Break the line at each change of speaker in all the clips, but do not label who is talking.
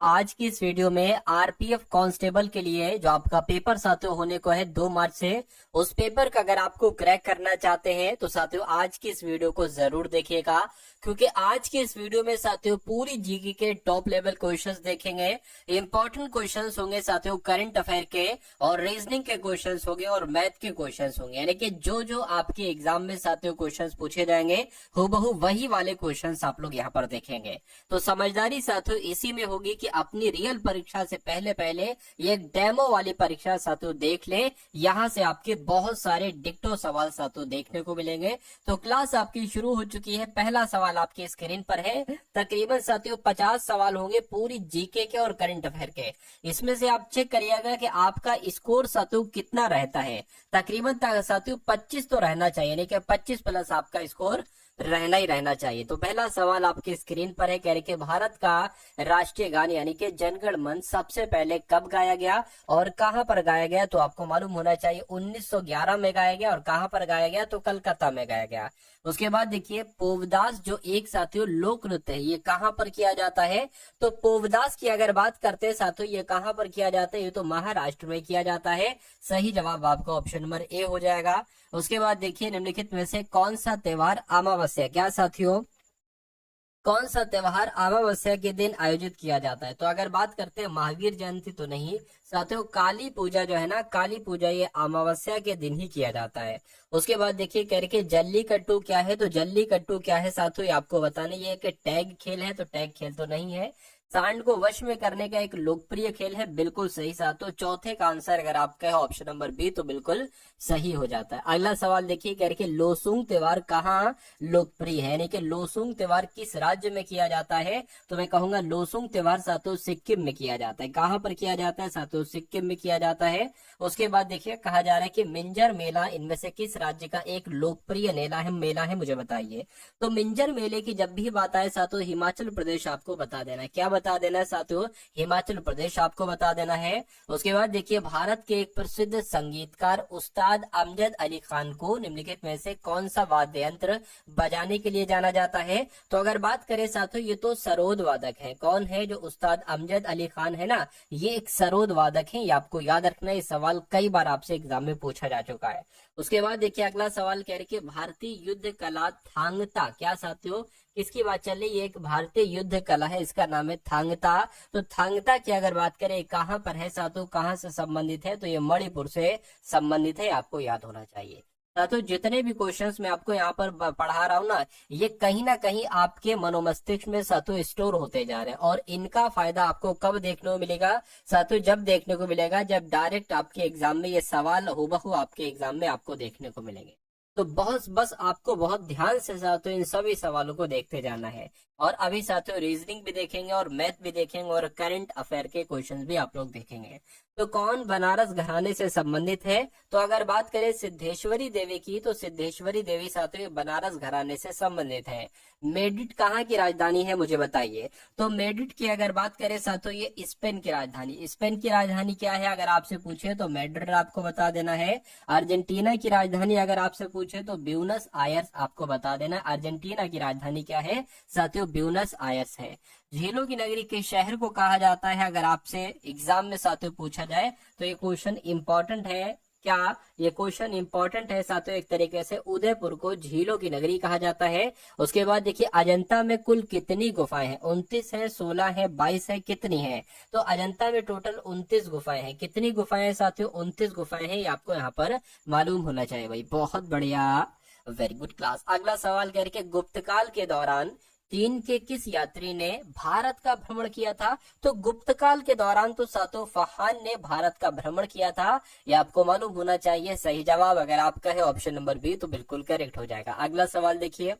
आज की इस वीडियो में आरपीएफ कांस्टेबल के लिए जो आपका पेपर साथियों होने को है 2 मार्च से, उस पेपर का अगर आपको क्रैक करना चाहते हैं तो साथियों आज की इस वीडियो को जरूर देखिएगा, क्योंकि आज की इस वीडियो में साथियों पूरी जीके के टॉप लेवल क्वेश्चंस देखेंगे। इंपॉर्टेंट क्वेश्चंस होंगे साथियों, करंट अफेयर के और रीजनिंग के क्वेश्चंस होंगे और मैथ के क्वेश्चंस होंगे, यानी कि जो जो आपके एग्जाम में साथियों क्वेश्चंस पूछे जाएंगे हूबहू वही वाले क्वेश्चंस आप लोग यहाँ पर देखेंगे। तो समझदारी साथियों इसी में होगी कि अपनी रियल परीक्षा से पहले पहले ये डेमो वाली परीक्षा साथियों देख ले, यहाँ से आपके बहुत सारे डिक्टो सवाल साथियों देखने को मिलेंगे। तो क्लास आपकी शुरू हो चुकी है। पहला सवाल आपकी स्क्रीन पर है। तकरीबन साथियों 50 सवाल होंगे पूरी जीके के और करंट अफेयर के। इसमें से आप चेक करिएगा कि आपका स्कोर साथियों कितना रहता है। तकरीबन साथियों 25 तो रहना चाहिए, यानी कि 25 प्लस आपका स्कोर रहना ही रहना चाहिए। तो पहला सवाल आपके स्क्रीन पर है, कह रहे कि भारत का राष्ट्रीय गान यानी कि जनगण मन सबसे पहले कब गाया गया और कहां पर गाया गया? तो आपको मालूम होना चाहिए 1911 में गाया गया। और कहां पर गाया गया? तो कलकत्ता में गाया गया। उसके बाद देखिए पोवदास जो एक साथियों लोक नृत्य है, ये कहां पर किया जाता है? तो पोवदास की अगर बात करते हैं साथियों, ये कहां पर किया जाता है? ये तो महाराष्ट्र में किया जाता है। सही जवाब आपका ऑप्शन नंबर ए हो जाएगा। उसके बाद देखिए निम्नलिखित में से कौन सा त्योहार अमावस्या, क्या साथियों, कौन सा त्योहार अमावस्या के दिन आयोजित किया जाता है? तो अगर बात करते हैं महावीर जयंती तो नहीं साथियों, काली पूजा जो है ना, काली पूजा ये अमावस्या के दिन ही किया जाता है। उसके बाद देखिए कह रहे कि जल्लीकट्टू क्या है? तो जल्लीकट्टू क्या है साथियों, ये आपको बताने, ये कि टैग खेल है, तो टैग खेल तो नहीं है। सांड को वश में करने का एक लोकप्रिय खेल है, बिल्कुल सही साथियों। चौथे का आंसर अगर आपका है ऑप्शन नंबर बी तो बिल्कुल सही हो जाता है। अगला सवाल देखिए कह रहे कि लोसुंग त्योहार कहाँ लोकप्रिय है, यानी कि लोसुंग त्योहार किस राज्य में किया जाता है? तो मैं कहूंगा लोसुंग त्योहार साथियों सिक्किम में किया जाता है। कहां पर किया जाता है साथियों? सिक्किम में किया जाता है। उसके बाद देखिए कहा जा रहा है कि मिंजर मेला इनमें से किस राज्य का एक लोकप्रिय मेला है, मुझे बताइए। तो मिंजर मेले की जब भी बात आए साथियों हिमाचल प्रदेश आपको बता देना है। क्या बता देना है साथियों? हिमाचल प्रदेश आपको बता देना है। उसके बाद देखिए भारत के एक प्रसिद्ध संगीतकार उस्ताद अमजद अली खान को निम्नलिखित में से कौन सा वाद्य यंत्र बजाने के लिए जाना जाता है? तो अगर बात करें साथियों ये तो सरोद वादक है। कौन है जो उस्ताद अमजद अली खान है ना, ये एक सरोद वादक है। ये आपको याद रखना है, सवाल कई बार आपसे एग्जाम में पूछा जा चुका है। उसके बाद देखिए अगला सवाल कह रहे कि भारतीय युद्ध कला थांगता, क्या साथियों किसकी बात चल रही है? एक भारतीय युद्ध कला है, इसका नाम है थांगता। तो थांगता की अगर बात करें कहां पर है साथियों, कहां से संबंधित है? तो ये मणिपुर से संबंधित है, आपको याद होना चाहिए। साथियों जितने भी क्वेश्चंस मैं आपको यहाँ पर पढ़ा रहा हूँ ना, ये कहीं ना कहीं आपके मनोमस्तिष्क में साथियों स्टोर होते जा रहे हैं। और इनका फायदा आपको कब देखने को मिलेगा साथियों? जब देखने को मिलेगा जब डायरेक्ट आपके एग्जाम में ये सवाल हूबहू आपके एग्जाम में आपको देखने को मिलेंगे। तो बस आपको बहुत ध्यान से साथियों इन सभी सवालों को देखते जाना है। और अभी साथियों रीजनिंग भी देखेंगे और मैथ भी देखेंगे और करंट अफेयर के क्वेश्चंस भी आप लोग देखेंगे। तो कौन बनारस घराने से संबंधित है? तो अगर बात करें सिद्धेश्वरी देवी की, तो सिद्धेश्वरी देवी साथियों बनारस घराने से संबंधित है। मेड्रिड कहाँ की राजधानी है, मुझे बताइए। तो मेड्रिड की अगर बात करें साथियों ये स्पेन की राजधानी, स्पेन की राजधानी क्या है अगर आपसे पूछे तो मेड्रिड आपको बता देना है। अर्जेंटीना की राजधानी अगर आपसे पूछे तो ब्यूनस आयर्स आपको बता देना। अर्जेंटीना की राजधानी क्या है साथियों? ब्यूनस आयर्स है। झीलों की नगरी के शहर को कहा जाता है, अगर आपसे एग्जाम में साथियों पूछा जाए तो ये क्वेश्चन इंपॉर्टेंट है। क्या ये क्वेश्चन इंपॉर्टेंट है साथियों? एक तरीके से उदयपुर को झीलों की नगरी कहा जाता है। उसके बाद देखिए अजंता में कुल कितनी गुफाएं हैं? 29 है, 16 है, 22 है, कितनी है? तो अजंता में टोटल 29 गुफाएं हैं। कितनी गुफाएं साथियों? 29 गुफाएं हैं, ये आपको यहाँ पर मालूम होना चाहिए भाई। बहुत बढ़िया, वेरी गुड क्लास। अगला सवाल कह रहे गुप्तकाल के दौरान चीन के किस यात्री ने भारत का भ्रमण किया था? तो गुप्तकाल के दौरान तो सातों फहान ने भारत का भ्रमण किया था, ये आपको मालूम होना चाहिए। सही जवाब अगर आपका है ऑप्शन नंबर बी तो बिल्कुल करेक्ट हो जाएगा। अगला सवाल देखिए।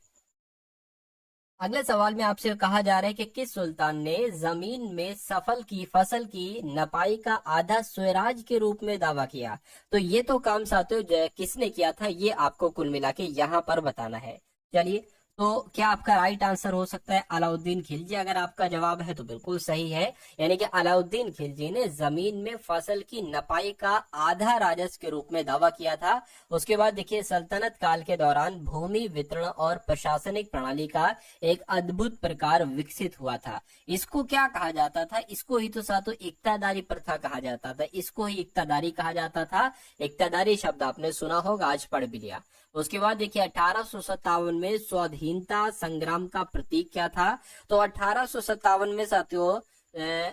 अगले सवाल में आपसे कहा जा रहा है कि किस सुल्तान ने जमीन में फसल की नपाई का आधा स्वराज के रूप में दावा किया? तो ये तो काम साथियों किसने किया था, ये आपको कुल मिला के यहाँ पर बताना है। चलिए तो क्या आपका राइट आंसर हो सकता है अलाउद्दीन खिलजी? अगर आपका जवाब है तो बिल्कुल सही है, यानी कि अलाउद्दीन खिलजी ने जमीन में फसल की नपाई का आधा राजस्व के रूप में दावा किया था। उसके बाद देखिए सल्तनत काल के दौरान भूमि वितरण और प्रशासनिक प्रणाली का एक अद्भुत प्रकार विकसित हुआ था। इसको क्या कहा जाता था? इसको ही तो साथों इक्तादारी प्रथा कहा जाता था, इसको ही इक्तादारी कहा जाता था। इक्तादारी शब्द आपने सुना होगा, आज पढ़ भी लिया। उसके बाद देखिए 1857 में स्वाधीनता संग्राम का प्रतीक क्या था? तो 1857 में साथियों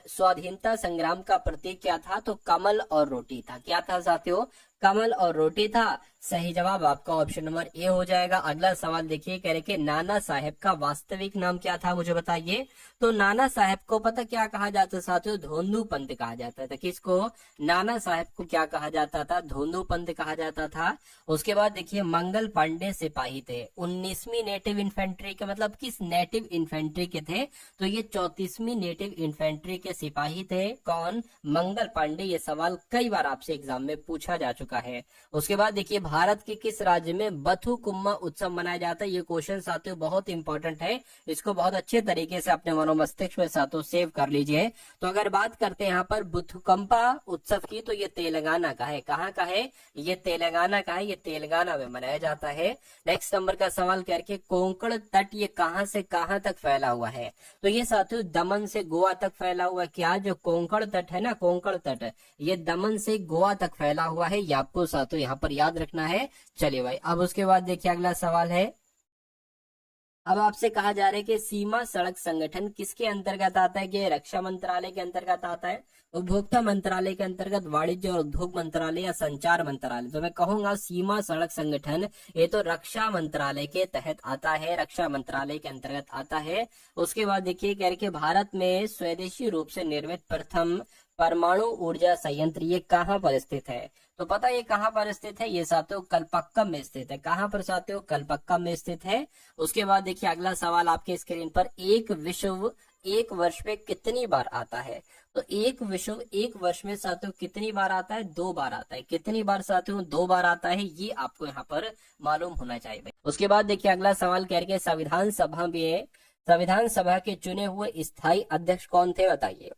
स्वाधीनता संग्राम का प्रतीक क्या था? तो कमल और रोटी था। क्या था साथियों? कमल और रोटी था। सही जवाब आपका ऑप्शन नंबर ए हो जाएगा। अगला सवाल देखिए, कह रहे कि नाना साहेब का वास्तविक नाम क्या था, मुझे बताइए। तो नाना साहेब को पता क्या कहा जाता साथियों? धोंधू पंत कहा जाता था। किसको? नाना साहेब को क्या कहा जाता था? धोंधू पंत कहा जाता था। उसके बाद देखिए मंगल पांडे सिपाही थे 19वीं नेटिव इन्फेंट्री के, मतलब किस नेटिव इन्फेंट्री के थे? तो ये 34वीं नेटिव इन्फेंट्री के सिपाही थे। कौन? मंगल पांडे। ये सवाल कई बार आपसे एग्जाम में पूछा जा चुका है। उसके बाद देखिए भारत के किस राज्य में बथुकुम्मा उत्सव मनाया जाता है? ये क्वेश्चन साथियों बहुत इंपॉर्टेंट है, इसको बहुत अच्छे तरीके से अपने मनोमस्तिष्क में साथियों सेव कर लीजिए। तो अगर बात करते हैं यहाँ पर बथुकम्पा उत्सव की, तो ये तेलंगाना का है। कहाँ का है? ये तेलंगाना का है, ये तेलंगाना में मनाया जाता है। नेक्स्ट नंबर का सवाल करके कोंकण तट ये कहाँ से कहाँ तक फैला हुआ है? तो ये साथियों दमन से गोवा तक फैला हुआ। क्या? जो कोंकण तट है ना, कोंकण तट, ये दमन से गोवा तक फैला हुआ है। ये आपको साथियों यहाँ पर याद रखना है। चलिए भाई, अब उसके बाद देखिए अगला सवाल है। अब आपसे कहा जा रहा है कि सीमा सड़क संगठन किसके अंतर्गत आता है? कि रक्षा मंत्रालय के अंतर्गत आता है, उपभोक्ता मंत्रालय के अंतर्गत, वाणिज्य और उद्योग मंत्रालय या संचार मंत्रालय? तो मैं कहूंगा सीमा सड़क संगठन ये तो रक्षा मंत्रालय के तहत आता है, रक्षा मंत्रालय के अंतर्गत आता है। उसके बाद देखिए कह रहे कि भारत में स्वदेशी रूप से निर्मित प्रथम परमाणु ऊर्जा संयंत्र ये कहाँ पर स्थित है? तो पता ये कहाँ पर स्थित है? ये साथियों कलपक्कम में स्थित है। कहाँ पर साथियों? कलपक्कम में स्थित है। उसके बाद देखिए अगला सवाल आपके स्क्रीन पर, एक विश्व एक वर्ष में कितनी बार आता है? तो एक विश्व एक वर्ष में साथियों कितनी बार आता है? 2 बार आता है। कितनी बार साथियों? 2 बार आता है। ये आपको यहाँ पर मालूम होना चाहिए। उसके बाद देखिए अगला सवाल कह रहे संविधान सभा के चुने हुए स्थायी अध्यक्ष कौन थे, बताइए।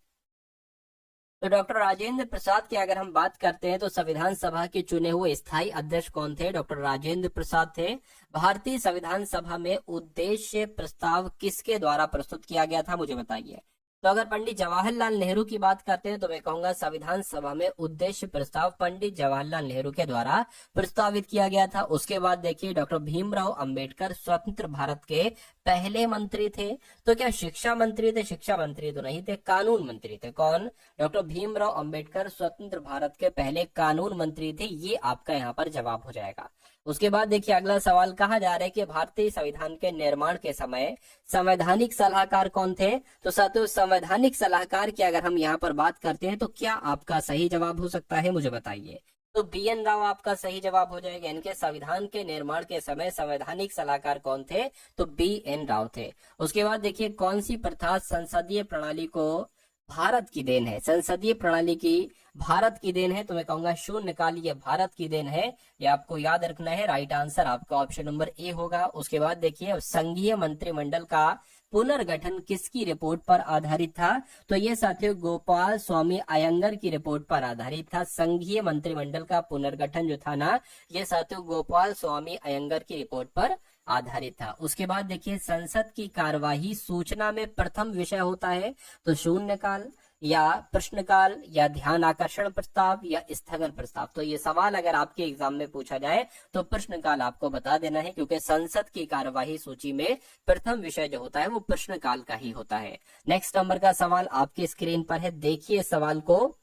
तो डॉक्टर राजेंद्र प्रसाद की अगर हम बात करते हैं तो संविधान सभा के चुने हुए स्थायी अध्यक्ष कौन थे? डॉक्टर राजेंद्र प्रसाद थे। भारतीय संविधान सभा में उद्देश्य प्रस्ताव किसके द्वारा प्रस्तुत किया गया था, मुझे बताइए। तो अगर पंडित जवाहरलाल नेहरू की बात करते हैं तो मैं कहूंगा संविधान सभा में उद्देश्य प्रस्ताव पंडित जवाहरलाल नेहरू के द्वारा प्रस्तावित किया गया था। उसके बाद देखिए डॉक्टर भीमराव अंबेडकर स्वतंत्र भारत के पहले मंत्री थे। तो क्या शिक्षा मंत्री थे? शिक्षा मंत्री तो नहीं थे, कानून मंत्री थे। कौन? डॉक्टर भीमराव अंबेडकर स्वतंत्र भारत के पहले कानून मंत्री थे। ये आपका यहाँ पर जवाब हो जाएगा। उसके बाद देखिए अगला सवाल कहा जा रहा है कि भारतीय संविधान के निर्माण के समय संवैधानिक सलाहकार कौन थे? तो साथियों संवैधानिक सलाहकार की अगर हम यहाँ पर बात करते हैं तो क्या आपका सही जवाब हो सकता है, मुझे बताइए। तो बी.एन. राव आपका सही जवाब हो जाएगा। इनके संविधान के निर्माण के समय संवैधानिक सलाहकार कौन थे? तो बी.एन. राव थे। उसके बाद देखिए कौन सी प्रथा संसदीय प्रणाली को भारत की देन है? संसदीय प्रणाली की भारत की देन है। तो मैं कहूंगा शून्यकाल ये भारत की देन है, ये आपको याद रखना है। राइट आंसर आपका ऑप्शन नंबर ए होगा। उसके बाद देखिए संघीय मंत्रिमंडल का पुनर्गठन किसकी रिपोर्ट पर आधारित था? तो ये साथियों गोपाल स्वामी अयंगर की रिपोर्ट पर आधारित था। संघीय मंत्रिमंडल का पुनर्गठन जो था ना, ये साथियों गोपाल स्वामी अयंगर की रिपोर्ट पर आधारित था। उसके बाद देखिए संसद की कार्यवाही सूचना में प्रथम विषय होता है। तो शून्यकाल या प्रश्नकाल या ध्यान आकर्षण प्रस्ताव या स्थगन प्रस्ताव? तो ये सवाल अगर आपके एग्जाम में पूछा जाए तो प्रश्नकाल आपको बता देना है, क्योंकि संसद की कार्यवाही सूची में प्रथम विषय जो होता है वो प्रश्नकाल का ही होता है। नेक्स्ट नंबर का सवाल आपके स्क्रीन पर है, देखिए सवाल को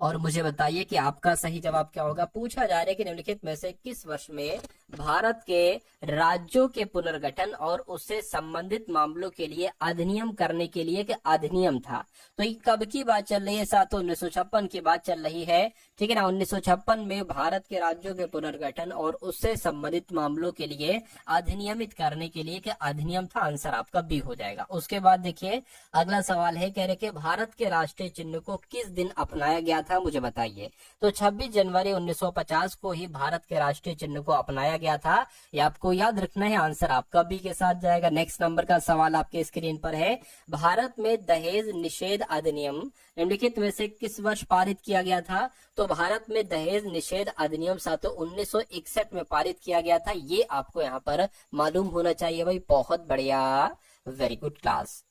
और मुझे बताइए कि आपका सही जवाब क्या होगा। पूछा जा रहा है कि निम्नलिखित में से किस वर्ष में भारत के राज्यों के पुनर्गठन और उससे संबंधित मामलों के लिए अधिनियम करने के लिए कि अधिनियम था? तो ये कब की बात चल रही है साथ? 1956 की बात चल रही है, ठीक है ना। 1956 में भारत के राज्यों के पुनर्गठन और उससे संबंधित मामलों के लिए अधिनियमित करने के लिए कि अधिनियम था। आंसर आपका बी हो जाएगा। उसके बाद देखिए अगला सवाल है, कह रहे कि भारत के राष्ट्रीय चिन्ह को किस दिन अपनाया गया था, मुझे बताइए। तो 26 जनवरी 1950 को ही भारत के राष्ट्रीय चिन्ह को अपनाया गया था। ये आपको याद रखना है, आंसर आपका बी के साथ जाएगा। नेक्स्ट नंबर का सवाल आपके स्क्रीन पर है, भारत में दहेज निषेध अधिनियम निम्नलिखित में से किस वर्ष पारित किया गया था? तो भारत में दहेज निषेध अधिनियम साथियों 1961 में पारित किया गया था। ये आपको यहाँ पर मालूम होना चाहिए भाई, बहुत बढ़िया, वेरी गुड क्लास।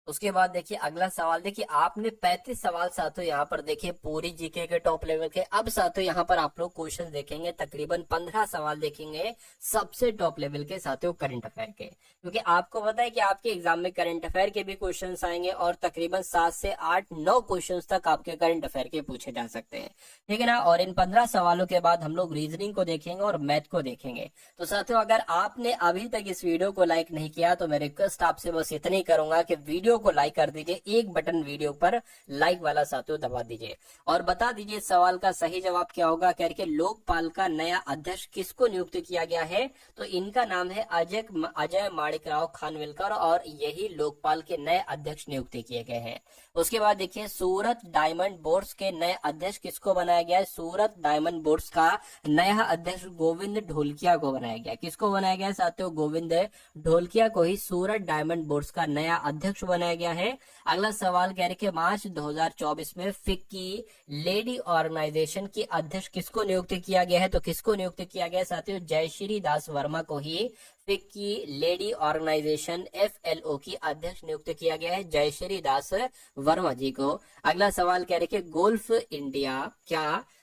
उसके बाद देखिए अगला सवाल, देखिए आपने 35 सवाल साथियों यहाँ पर देखिए पूरी जीके के टॉप लेवल के। अब साथियों यहाँ पर आप लोग क्वेश्चन देखेंगे, तकरीबन 15 सवाल देखेंगे सबसे टॉप लेवल के साथियों करंट अफेयर के, क्योंकि आपको पता है कि आपके एग्जाम में करंट अफेयर के भी क्वेश्चन आएंगे और तकरीबन 7 से 8-9 क्वेश्चन तक आपके करंट अफेयर के पूछे जा सकते हैं, ठीक है ना। और इन 15 सवालों के बाद हम लोग रीजनिंग को देखेंगे और मैथ को देखेंगे। तो साथियों अगर आपने अभी तक इस वीडियो को लाइक नहीं किया तो मैं रिक्वेस्ट आपसे बस इतनी करूंगा कि वीडियो को लाइक कर दीजिए, एक बटन वीडियो पर लाइक वाला साथियों दबा दीजिए और बता दीजिए सवाल का सही जवाब क्या होगा। करके लोकपाल का नया अध्यक्ष किसको नियुक्त किया गया है? तो इनका नाम है अजय माणिकराव खानविलकर और यही लोकपाल के नए अध्यक्ष नियुक्त किए गए हैं। उसके बाद देखिए सूरत डायमंड बोर्ड्स के नए अध्यक्ष किसको बनाया गया है? सूरत डायमंड बोर्ड्स का नया अध्यक्ष गोविंद ढोलकिया को बनाया गया। किसको बनाया गया साथियों? गोविंद ढोलकिया को ही सूरत डायमंड बोर्ड्स का नया अध्यक्ष बनाया गया है। अगला सवाल कह रहे कि मार्च 2024 में फिक्की लेडी ऑर्गेनाइजेशन की अध्यक्ष किसको नियुक्त किया गया है? तो किसको नियुक्त किया गया है साथियों? जयश्री दास वर्मा को ही फिक्की लेडी ऑर्गेनाइजेशन FLO की अध्यक्ष नियुक्त किया गया है, जयश्री दास वर्मा जी को। अगला सवाल कह रहे कि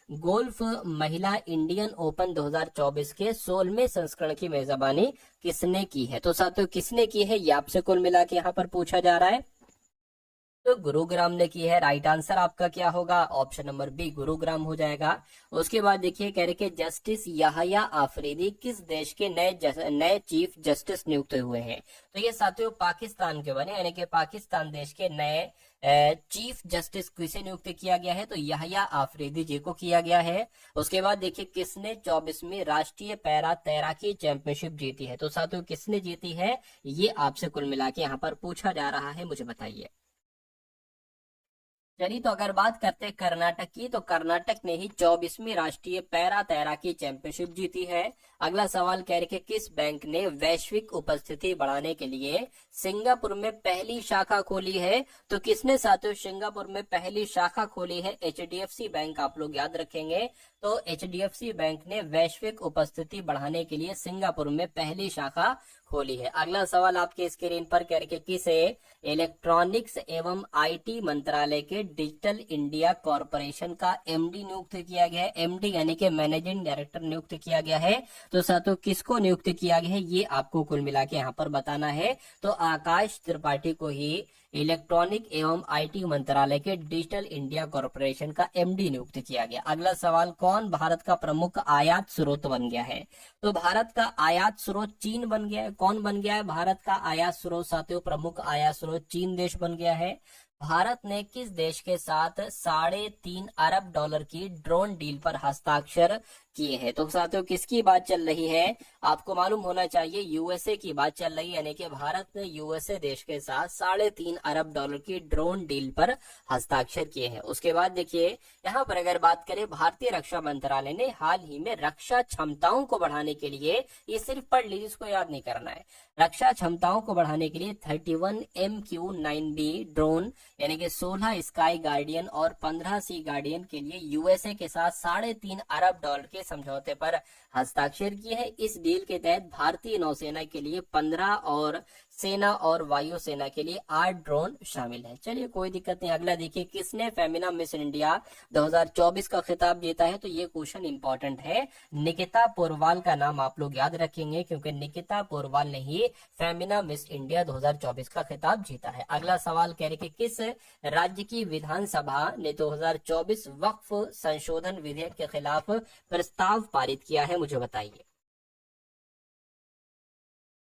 गोल्फ महिला इंडियन ओपन 2024 के 16वें संस्करण की मेजबानी किसने की है? तो साथियों किसने की है ये आपसे कुल मिला के यहाँ पर पूछा जा रहा है। तो गुरुग्राम ने की है। राइट आंसर आपका क्या होगा? ऑप्शन नंबर बी गुरुग्राम हो जाएगा। उसके बाद देखिए कह रहे कि जस्टिस याहिया आफरीदी किस देश के नए चीफ जस्टिस नियुक्त हुए हैं? तो ये साथियों पाकिस्तान के बने, यानी कि पाकिस्तान देश के नए चीफ जस्टिस किसे नियुक्त किया गया है? तो याहिया आफरीदी जी को किया गया है। उसके बाद देखिए किसने 24वीं राष्ट्रीय पैरा तैराकी चैंपियनशिप जीती है? तो साथियों किसने जीती है ये आपसे कुल मिला के यहाँ पर पूछा जा रहा है, मुझे बताइए। चलिए तो अगर बात करते हैं कर्नाटक की, तो कर्नाटक ने ही 24वीं राष्ट्रीय पैरा तैराकी चैंपियनशिप जीती है। अगला सवाल कह रहे कि किस बैंक ने वैश्विक उपस्थिति बढ़ाने के लिए सिंगापुर में पहली शाखा खोली है? तो किसने साथियों सिंगापुर में पहली शाखा खोली है? HDFC बैंक, आप लोग याद रखेंगे। तो HDFC बैंक ने वैश्विक उपस्थिति बढ़ाने के लिए सिंगापुर में पहली शाखा खोली है। अगला सवाल आपके स्क्रीन पर कह रहे कि किसे इलेक्ट्रॉनिक्स एवं IT मंत्रालय के डिजिटल इंडिया कॉरपोरेशन का MD नियुक्त किया गया है? MD यानी कि मैनेजिंग डायरेक्टर नियुक्त किया गया है। तो साथियों किसको नियुक्त किया गया है ये आपको कुल मिला के यहाँ पर बताना है। तो आकाश त्रिपाठी को ही इलेक्ट्रॉनिक एवं IT मंत्रालय के डिजिटल इंडिया कॉरपोरेशन का MD नियुक्त किया गया। अगला सवाल, कौन भारत का प्रमुख आयात स्रोत बन गया है? तो भारत का आयात स्रोत चीन बन गया है। कौन बन गया है भारत का आयात स्रोत साथियों? प्रमुख आयात स्रोत चीन देश बन गया है। भारत ने किस देश के साथ $3.5 अरब की ड्रोन डील पर हस्ताक्षर किए हैं? तो साथियों किसकी बात चल रही है? आपको मालूम होना चाहिए USA की बात चल रही है, यानी कि भारत ने USA देश के साथ $3.5 अरब की ड्रोन डील पर हस्ताक्षर किए हैं। उसके बाद देखिए यहाँ पर अगर बात करें, भारतीय रक्षा मंत्रालय ने हाल ही में रक्षा क्षमताओं को बढ़ाने के लिए, ये सिर्फ पढ़ लीजिए, इसको याद नहीं करना है, रक्षा क्षमताओं को बढ़ाने के लिए 31 MQ-9B ड्रोन यानी कि 16 स्काई गार्डियन और 15 सी गार्डियन के लिए USA के साथ $3.5 अरब के समझौते पर हस्ताक्षर किए हैं। इस डील के तहत भारतीय नौसेना के लिए 15 और सेना और वायुसेना के लिए 8 ड्रोन शामिल है। चलिए कोई दिक्कत नहीं। अगला देखिए, किसने फेमिना मिस इंडिया 2024 का खिताब जीता है? तो ये क्वेश्चन इंपॉर्टेंट है। निकिता पोरवाल का नाम आप लोग याद रखेंगे, क्योंकि निकिता पोरवाल ने ही फेमिना मिस इंडिया 2024 का खिताब जीता है। अगला सवाल कह रहे कि किस राज्य की विधानसभा ने 2024 वक्फ संशोधन विधेयक के खिलाफ प्रस्ताव पारित किया है? मुझे बताइए।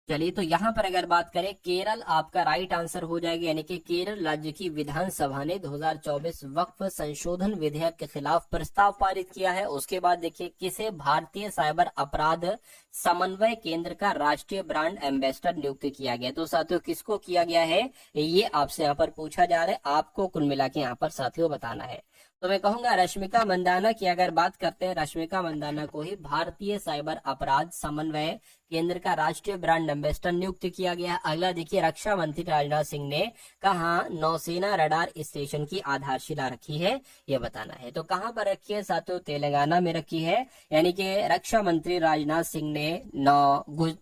चलिए, तो यहाँ पर अगर बात करें, केरल आपका राइट आंसर हो जाएगा, यानी कि केरल राज्य की विधानसभा ने 2024 वक्फ संशोधन विधेयक के खिलाफ प्रस्ताव पारित किया है। उसके बाद देखिए, किसे भारतीय साइबर अपराध समन्वय केंद्र का राष्ट्रीय ब्रांड एम्बेसडर नियुक्त किया गया। तो साथियों, किसको किया गया है, ये आपसे यहाँ पर पूछा जा रहा है, आपको कुल मिला के यहाँ पर साथियों बताना है। तो मैं कहूंगा रश्मिका मंदाना की अगर बात करते हैं, रश्मिका मंदाना को ही भारतीय साइबर अपराध समन्वय केंद्र का राष्ट्रीय ब्रांड एम्बेसडर नियुक्त किया गया। अगला देखिए, रक्षा मंत्री राजनाथ सिंह ने कहा नौसेना रडार स्टेशन की आधारशिला रखी है, ये बताना है। तो कहां पर रखी है साथियों, तेलंगाना में रखी है, यानी कि रक्षा मंत्री राजनाथ सिंह ने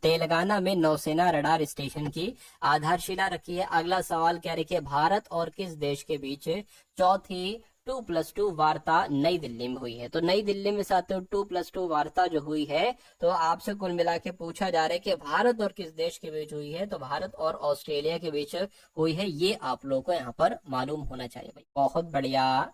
तेलंगाना में नौसेना रडार स्टेशन की आधारशिला रखी है। अगला सवाल क्या रखिए, भारत और किस देश के बीच चौथी 2+2 वार्ता नई दिल्ली में हुई है। तो नई दिल्ली में साथियों 2+2 वार्ता जो हुई है, तो आपसे कुल मिला के पूछा जा रहा है कि भारत और किस देश के बीच हुई है। तो भारत और ऑस्ट्रेलिया के बीच हुई है, ये आप लोगों को यहाँ पर मालूम होना चाहिए भाई। बहुत बढ़िया,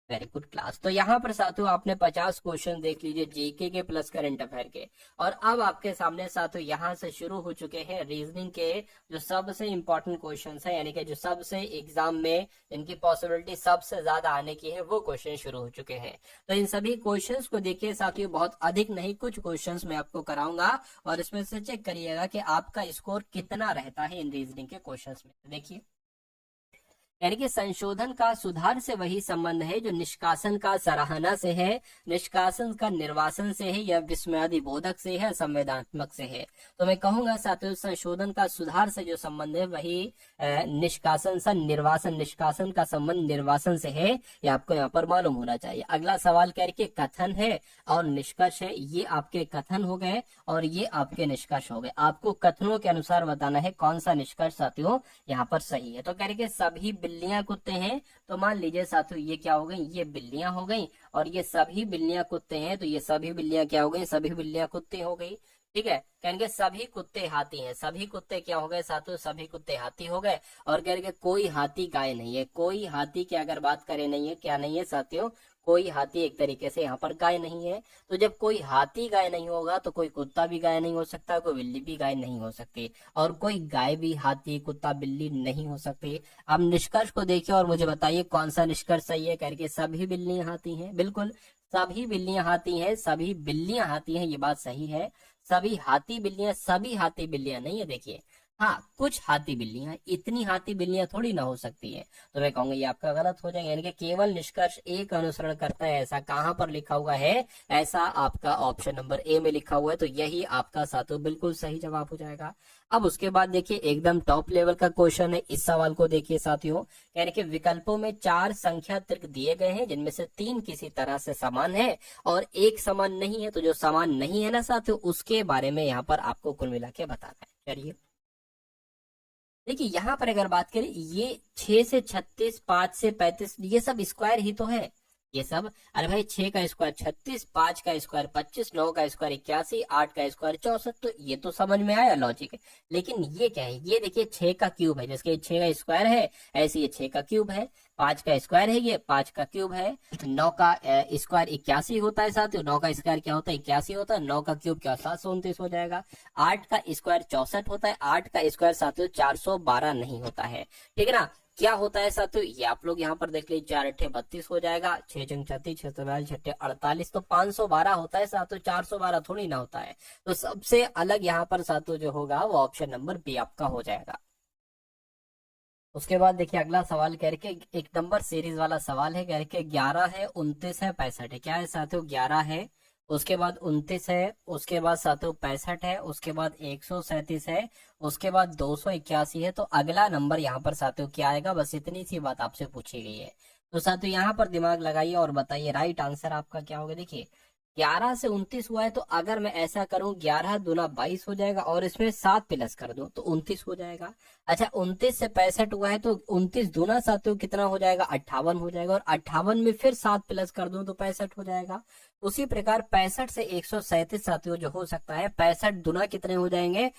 वेरी गुड क्लास। तो यहाँ पर साथियों आपने 50 क्वेश्चन देख लीजिए जीके के प्लस करंट अफेयर के, और अब आपके सामने साथियों यहाँ से शुरू हो चुके हैं रीजनिंग के जो सबसे इंपॉर्टेंट क्वेश्चंस है, यानी कि जो सबसे एग्जाम में इनकी पॉसिबिलिटी सबसे ज्यादा आने की है, वो क्वेश्चन शुरू हो चुके हैं। तो इन सभी क्वेश्चंस को देखिए साथियों, बहुत अधिक नहीं, कुछ क्वेश्चंस मैं आपको कराऊंगा और इसमें से चेक करिएगा कि आपका स्कोर कितना रहता है इन रीजनिंग के क्वेश्चंस में। देखिए, यानी कि संशोधन का सुधार से वही संबंध है जो निष्कासन का सराहना से है, निष्कासन का निर्वासन से है, या विस्मयादिबोधक से है, संवेदनात्मक से है। तो मैं कहूंगा साथियों, संशोधन का सुधार से जो संबंध है वही निष्कासन से निर्वासन, निष्कासन का संबंध निर्वासन से है, ये आपको यहाँ पर मालूम होना चाहिए। अगला सवाल कह रहे कथन है और निष्कर्ष है, ये आपके कथन हो गए और ये आपके निष्कर्ष हो गए। आपको कथनों के अनुसार बताना है कौन सा निष्कर्ष साथियों यहाँ पर सही है। तो कह रहे सभी बिल्लियां कुत्ते हैं, तो मान लीजिए साथियों ये क्या हो गई, ये बिल्लियां हो गई, और ये सभी बिल्लियां कुत्ते हैं, तो ये सभी बिल्लियां क्या हो गई, सभी बिल्लियां कुत्ते हो गई। ठीक है, कहेंगे सभी कुत्ते हाथी हैं, सभी कुत्ते क्या हो गए साथियों, सभी कुत्ते हाथी हो गए। और कहेंगे कोई हाथी गाय नहीं है, कोई हाथी की अगर बात करें नहीं है, क्या नहीं है साथियों, कोई हाथी एक तरीके से यहाँ पर गाय नहीं है। तो जब कोई हाथी गाय नहीं होगा तो कोई कुत्ता भी गाय नहीं हो सकता, कोई बिल्ली भी गाय नहीं हो सकती, और कोई गाय भी हाथी कुत्ता बिल्ली नहीं हो सकती। अब निष्कर्ष को देखिए और मुझे बताइए कौन सा निष्कर्ष सही है। करके सभी बिल्लियां हाथी हैं, बिल्कुल सभी बिल्लियां हाथी हैं, सभी बिल्लियां हाथी हैं, ये बात सही है। सभी हाथी बिल्लियां, सभी हाथी बिल्लियां नहीं है। देखिए हाँ, कुछ हाथी बिल्लियां, इतनी हाथी बिल्लियां थोड़ी ना हो सकती है। तो मैं कहूंगा ये आपका गलत हो जाएगा, यानी कि केवल निष्कर्ष एक अनुसरण करता है, ऐसा कहां पर लिखा हुआ है, ऐसा आपका ऑप्शन नंबर ए में लिखा हुआ है। तो यही आपका साथियों बिल्कुल सही जवाब हो जाएगा। अब उसके बाद देखिए एकदम टॉप लेवल का क्वेश्चन है, इस सवाल को देखिए साथियों, यानी कि विकल्पों में 4 संख्या तर्क दिए गए हैं जिनमें से 3 किसी तरह से समान है और एक समान नहीं है। तो जो समान नहीं है ना साथियों, उसके बारे में यहाँ पर आपको कुल मिला के बताना है। चलिए देखिए, यहाँ पर अगर बात करें, ये 6 से 36, 5 से 35, ये सब स्क्वायर ही तो है, ये सब। अरे भाई 6 का स्क्वायर 36, 5 का स्क्वायर 25, 9 का स्क्वायर 81, 8 का स्क्वायर 64, तो ये तो समझ में आया लॉजिक। लेकिन ये क्या है, ये देखिए 6 का क्यूब है, जैसे 6 का स्क्वायर है ऐसे ये 6 का क्यूब है, 5 का स्क्वायर है, ये 5 का क्यूब है, 9 का स्क्वायर 81 होता है साथियों, 9 का स्क्वायर क्या होता है 81 होता है, 9 का क्यूब क्या 729 हो जाएगा। 8 का स्क्वायर 64 होता है, 8 का स्क्वायर साथियों 412 नहीं होता है, ठीक है ना। क्या होता है साथियों, ये आप लोग यहाँ पर देख लीजिए, 4 8 32 हो जाएगा, 6 जंग 36, 6 42, 6 48, तो 512 होता है साथियों, 412 थोड़ी ना होता है। तो सबसे अलग यहाँ पर साथियों जो होगा वो ऑप्शन नंबर बी आपका हो जाएगा। उसके बाद देखिए अगला सवाल कह रहे एक नंबर सीरीज वाला सवाल है, कह रहे 11 है, 29 है, 65 है। क्या है साथियों, 11 है, उसके बाद 29 है, उसके बाद साथियों 65 है, उसके बाद 137 है, उसके बाद 281 है। तो अगला नंबर यहाँ पर साथियों क्या आएगा, बस इतनी सी बात आपसे पूछी गई है। तो साथियों यहाँ पर दिमाग लगाइए और बताइए राइट आंसर आपका क्या होगा। देखिए 11 से 29 हुआ है, तो अगर मैं ऐसा करूं 11 दूना 22 हो जाएगा और इसमें 7 प्लस कर दूं तो 29 हो जाएगा। अच्छा 29 से 65 हुआ है, तो 29 दूना साथियों कितना हो जाएगा 58 हो जाएगा, और 58 में फिर 7 प्लस कर दूं तो 65 हो जाएगा। उसी प्रकार 65 से 137 साथियों जो हो सकता है, 65 दुना कितने हो जाएंगे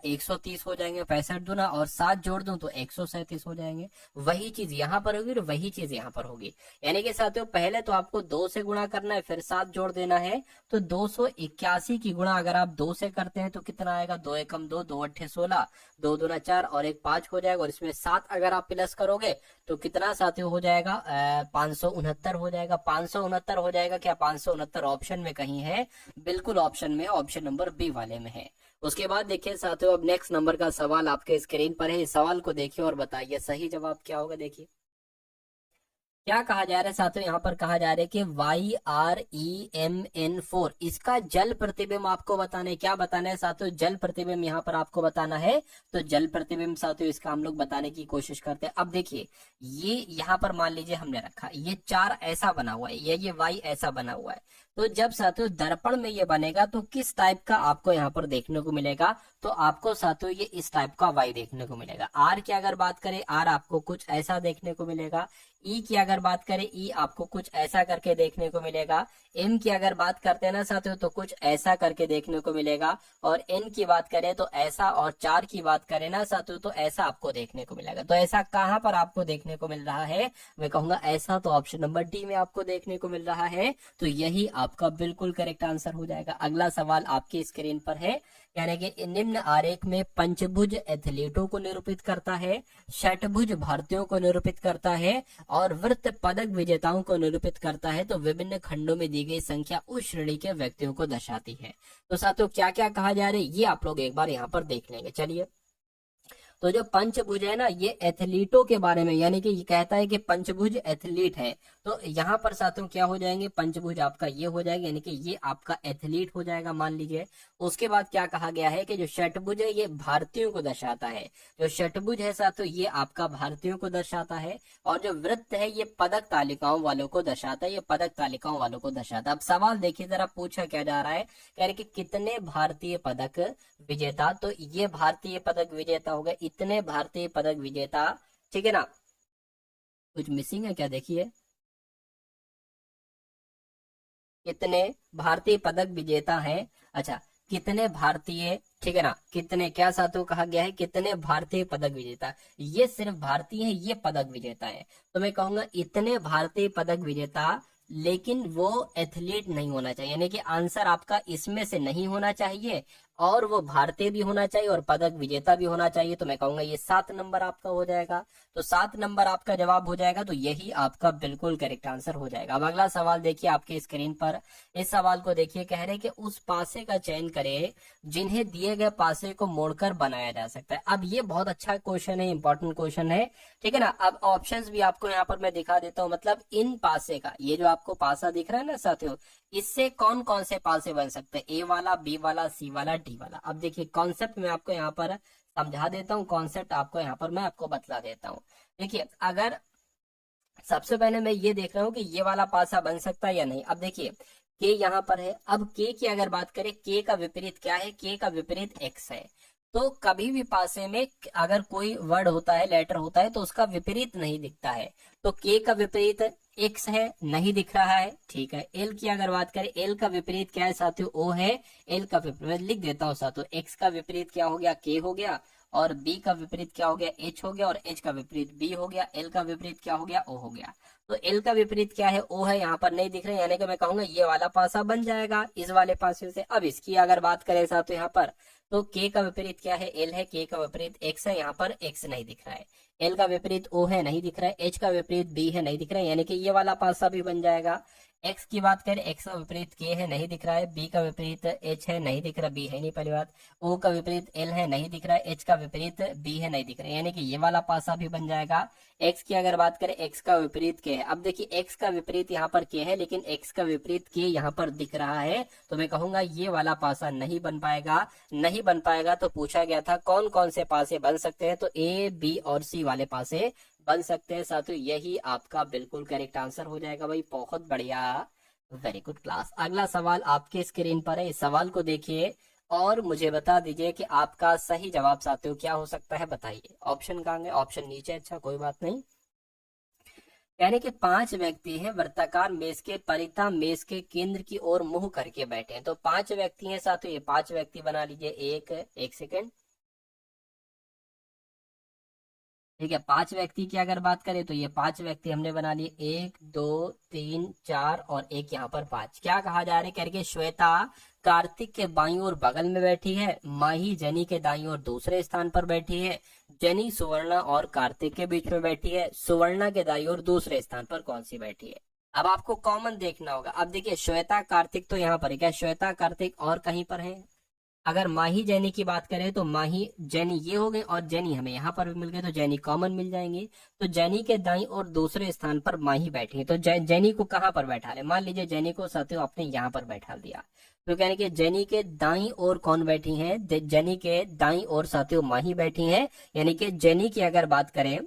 130 हो जाएंगे, 65 दुना, और 7 जोड़ दूं तो 137 हो जाएंगे। वही चीज यहाँ पर होगी और वही चीज यहाँ पर होगी, यानी कि साथियों पहले तो आपको 2 से गुणा करना है, फिर 7 जोड़ जोड़ देना है तो 281 की गुणा अगर आप 2 से करते हैं तो कितना आएगा, 2 एकम 2, 2 अट्ठे 16, 2 दूना 4 और 1 5 हो जाएगा, और इसमें 7 अगर आप प्लस करोगे तो कितना साथियों हो जाएगा, 569 हो जाएगा। 569 हो जाएगा क्या, 569 ऑप्शन में कहीं है, बिल्कुल ऑप्शन में, ऑप्शन नंबर बी वाले में है। उसके बाद देखिए साथियों, अब नेक्स्ट नंबर का सवाल आपके स्क्रीन पर है, इस सवाल को देखिए और बताइए सही जवाब क्या होगा। देखिए क्या कहा जा रहा है साथियों, यहाँ पर कहा जा रहा है कि YREMN4 इसका जल प्रतिबिंब आपको बताना है। क्या बताना है साथियों, जल प्रतिबिंब यहाँ पर आपको बताना है। तो जल प्रतिबिंब साथियों इसका हम लोग बताने की कोशिश करते हैं। अब देखिए ये यहाँ पर मान लीजिए हमने रखा, ये 4 ऐसा बना हुआ है, ये Y ऐसा बना हुआ है। तो जब साथियों दर्पण में ये बनेगा तो किस टाइप का आपको यहाँ पर देखने को मिलेगा, तो आपको साथियों ये इस टाइप का Y देखने को मिलेगा। R की अगर बात करें, R आपको कुछ ऐसा देखने को मिलेगा। ई की अगर बात करें, ई आपको कुछ ऐसा करके देखने को मिलेगा। एम की अगर बात करते हैं ना साथियों तो कुछ ऐसा करके देखने को मिलेगा, और एन की बात करें तो ऐसा, और 4 की बात करें ना साथियों तो ऐसा आपको देखने को मिलेगा। तो ऐसा कहां पर आपको देखने को मिल रहा है, मैं कहूंगा ऐसा तो ऑप्शन नंबर डी में आपको देखने को मिल रहा है। तो यही आपका बिल्कुल करेक्ट आंसर हो जाएगा। अगला सवाल आपकी स्क्रीन पर है, यानी कि निम्न आरेख में पंचभुज एथलीटों को निरूपित करता है, षटभुज भारतीयों को निरूपित करता है, और वृत्त पदक विजेताओं को निरूपित करता है। तो विभिन्न खंडों में दी गई संख्या उस श्रेणी के व्यक्तियों को दर्शाती है। तो साथियों क्या क्या कहा जा रहा है ये आप लोग एक बार यहाँ पर देख लेंगे। चलिए, तो जो पंचभुज है ना, ये एथलीटों के बारे में, यानी कि ये कहता है कि पंचभुज एथलीट है। तो यहाँ पर साथियों क्या हो जाएंगे, पंचभुज आपका ये हो जाएगा, यानी कि ये आपका एथलीट हो जाएगा मान लीजिए। उसके बाद क्या कहा गया है कि जो षटभुज है ये भारतीयों को दर्शाता है। जो षटभुज है साथियों ये आपका भारतीयों को दर्शाता है, और जो वृत्त है ये पदक तालिकाओं वालों को दर्शाता है, ये पदक तालिकाओं वालों को दर्शाता है। अब सवाल देखिए जरा, पूछा क्या जा रहा है, कह रहे कि कितने भारतीय पदक विजेता, तो ये भारतीय पदक विजेता हो गए, इतने भारतीय पदक विजेता, ठीक है ना। कुछ मिसिंग है क्या, देखिए कितने भारतीय पदक विजेता हैं। अच्छा, कितने भारतीय, ठीक है ना, कितने, क्या साथियों कहा गया है, कितने भारतीय पदक विजेता, ये सिर्फ भारतीय है, ये पदक विजेता है। तो मैं कहूंगा इतने भारतीय पदक विजेता, लेकिन वो एथलीट नहीं होना चाहिए, यानी कि आंसर आपका इसमें से नहीं होना चाहिए, और वो भारतीय भी होना चाहिए और पदक विजेता भी होना चाहिए। तो मैं कहूंगा ये 7 नंबर आपका हो जाएगा। तो 7 नंबर आपका जवाब हो जाएगा, तो यही आपका बिल्कुल करेक्ट आंसर हो जाएगा। अब अगला सवाल देखिए आपके स्क्रीन पर, इस सवाल को देखिए, कह रहे कि उस पासे का चयन करें जिन्हें दिए गए पासे को मोड़कर बनाया जा सकता है। अब ये बहुत अच्छा क्वेश्चन है, इंपॉर्टेंट क्वेश्चन है, ठीक है ना। अब ऑप्शंस भी आपको यहाँ पर मैं दिखा देता हूँ, मतलब इन पासे का, ये जो आपको पासा दिख रहा है ना साथियों, इससे कौन कौन से पासे बन सकते हैं, ए वाला, बी वाला, सी वाला, डी वाला। अब देखिए कॉन्सेप्ट में आपको यहाँ पर समझा देता हूँ, कॉन्सेप्ट आपको यहाँ पर मैं आपको बतला देता हूँ। देखिए, अगर सबसे पहले मैं ये देख रहा हूँ कि ये वाला पासा बन सकता है या नहीं। अब देखिए के यहाँ पर है, अब के की अगर बात करें, के का विपरीत क्या है, के का विपरीत एक्स है। तो कभी भी पासे में अगर कोई वर्ड होता है, लेटर होता है, तो उसका विपरीत नहीं दिखता है। तो के का विपरीत एक्स है, नहीं दिख रहा है, ठीक है। एल की अगर बात करें, एल का विपरीत क्या है साथियों, ओ है। एल का विपरीत मैं लिख देता हूँ साथियों, एक्स का विपरीत क्या हो गया, के हो गया, और बी का विपरीत क्या हो गया, एच हो गया, और एच का विपरीत बी हो गया, एल का विपरीत क्या हो गया, ओ हो गया। तो एल का विपरीत क्या है, ओ है, यहाँ पर नहीं दिख रहा है, यानी कि मैं कहूंगा ये वाला पासा बन जाएगा इस वाले पासे से। अब इसकी अगर बात करें साथियों यहाँ पर, तो के का विपरीत क्या है, एल है, के का विपरीत एक्स है, यहाँ पर एक्स नहीं दिख रहा है। एल का विपरीत ओ है, नहीं दिख रहा है। एच का विपरीत बी है, नहीं दिख रहा है, यानी कि ये वाला पासा भी बन जाएगा। एक्स की बात करें, एक्स का विपरीत के है, नहीं दिख रहा है। बी का विपरीत एच है, नहीं दिख रहा, बी है नहीं पहली बात। ओ का विपरीत एल है, नहीं दिख रहा है। एच का विपरीत बी है, नहीं दिख रहा है, यानी कि ये वाला पासा भी बन जाएगा। एक्स की अगर बात करें, एक्स का विपरीत के है। अब देखिए एक्स का विपरीत यहाँ पर के है, लेकिन एक्स का विपरीत के यहाँ पर दिख रहा है, तो मैं कहूंगा ये वाला पासा नहीं बन पाएगा। नहीं बन पाएगा तो पूछा गया था कौन कौन से पासे बन सकते हैं, तो ए, बी और सी वाले पासे बन सकते हैं साथियों। यही आपका बिल्कुल करेक्ट आंसर हो जाएगा भाई, बहुत बढ़िया, वेरी गुड क्लास। अगला सवाल आपके स्क्रीन पर है, इस सवाल को देखिए और मुझे बता दीजिए कि आपका सही जवाब साथियों क्या हो सकता है, बताइए। ऑप्शन कहाँ गए, ऑप्शन नीचे, अच्छा कोई बात नहीं। यानी कि 5 व्यक्ति हैं वृत्ताकार मेज के परिता मेज के केंद्र की ओर मुंह करके बैठे हैं। तो 5 व्यक्ति हैं साथियों, ये 5 व्यक्ति बना लीजिए। एक सेकेंड, ठीक है, 5 व्यक्ति की अगर बात करें तो ये 5 व्यक्ति हमने बना लिए, 1 2 3 4 और एक यहाँ पर 5। क्या कहा जा रहा है करके, श्वेता कार्तिक के बाईं ओर बगल में बैठी है, माही जेनी के दाईं ओर दूसरे स्थान पर बैठी है, जेनी सुवर्णा और कार्तिक के बीच में बैठी है, सुवर्णा के दाईं ओर दूसरे स्थान पर कौन सी बैठी है। अब आपको कॉमन देखना होगा। अब देखिए श्वेता कार्तिक तो यहाँ पर है, क्या श्वेता कार्तिक और कहीं पर है। अगर माही जैनी की बात करें तो माही जैनी ये हो गए और जैनी हमें यहाँ पर भी मिल गए, तो जैनी कॉमन मिल जाएंगे। तो जैनी के दाईं और दूसरे स्थान पर माही बैठी है, तो जैनी को कहाँ पर बैठा ले, मान लीजिए जैनी को साथियों आपने यहाँ पर बैठा दिया, तो कहने कि जैनी के दाईं ओर कौन बैठी है, जैनी के दाईं ओर साथियों माही बैठी है। यानी कि जैनी की अगर बात करें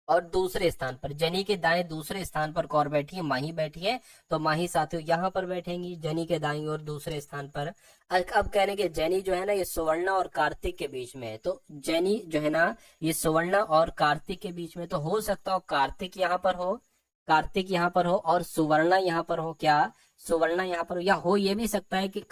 और दूसरे स्थान पर, जनी के दाएं दूसरे स्थान पर कौन बैठी है, माही बैठी है, तो माही साथियों यहाँ पर बैठेंगी जनी के दाईं और दूसरे स्थान पर। अब कहने के जनी जो है ना ये सुवर्णा और कार्तिक के बीच में है, तो जनी जो है ना ये सुवर्णा और कार्तिक के बीच में, तो हो सकता हो कार्तिक यहाँ पर हो, कार्तिक यहाँ पर हो और सुवर्णा यहाँ पर हो। क्या सुवर्णा यहाँ पर हो, या हो ये भी सकता है कि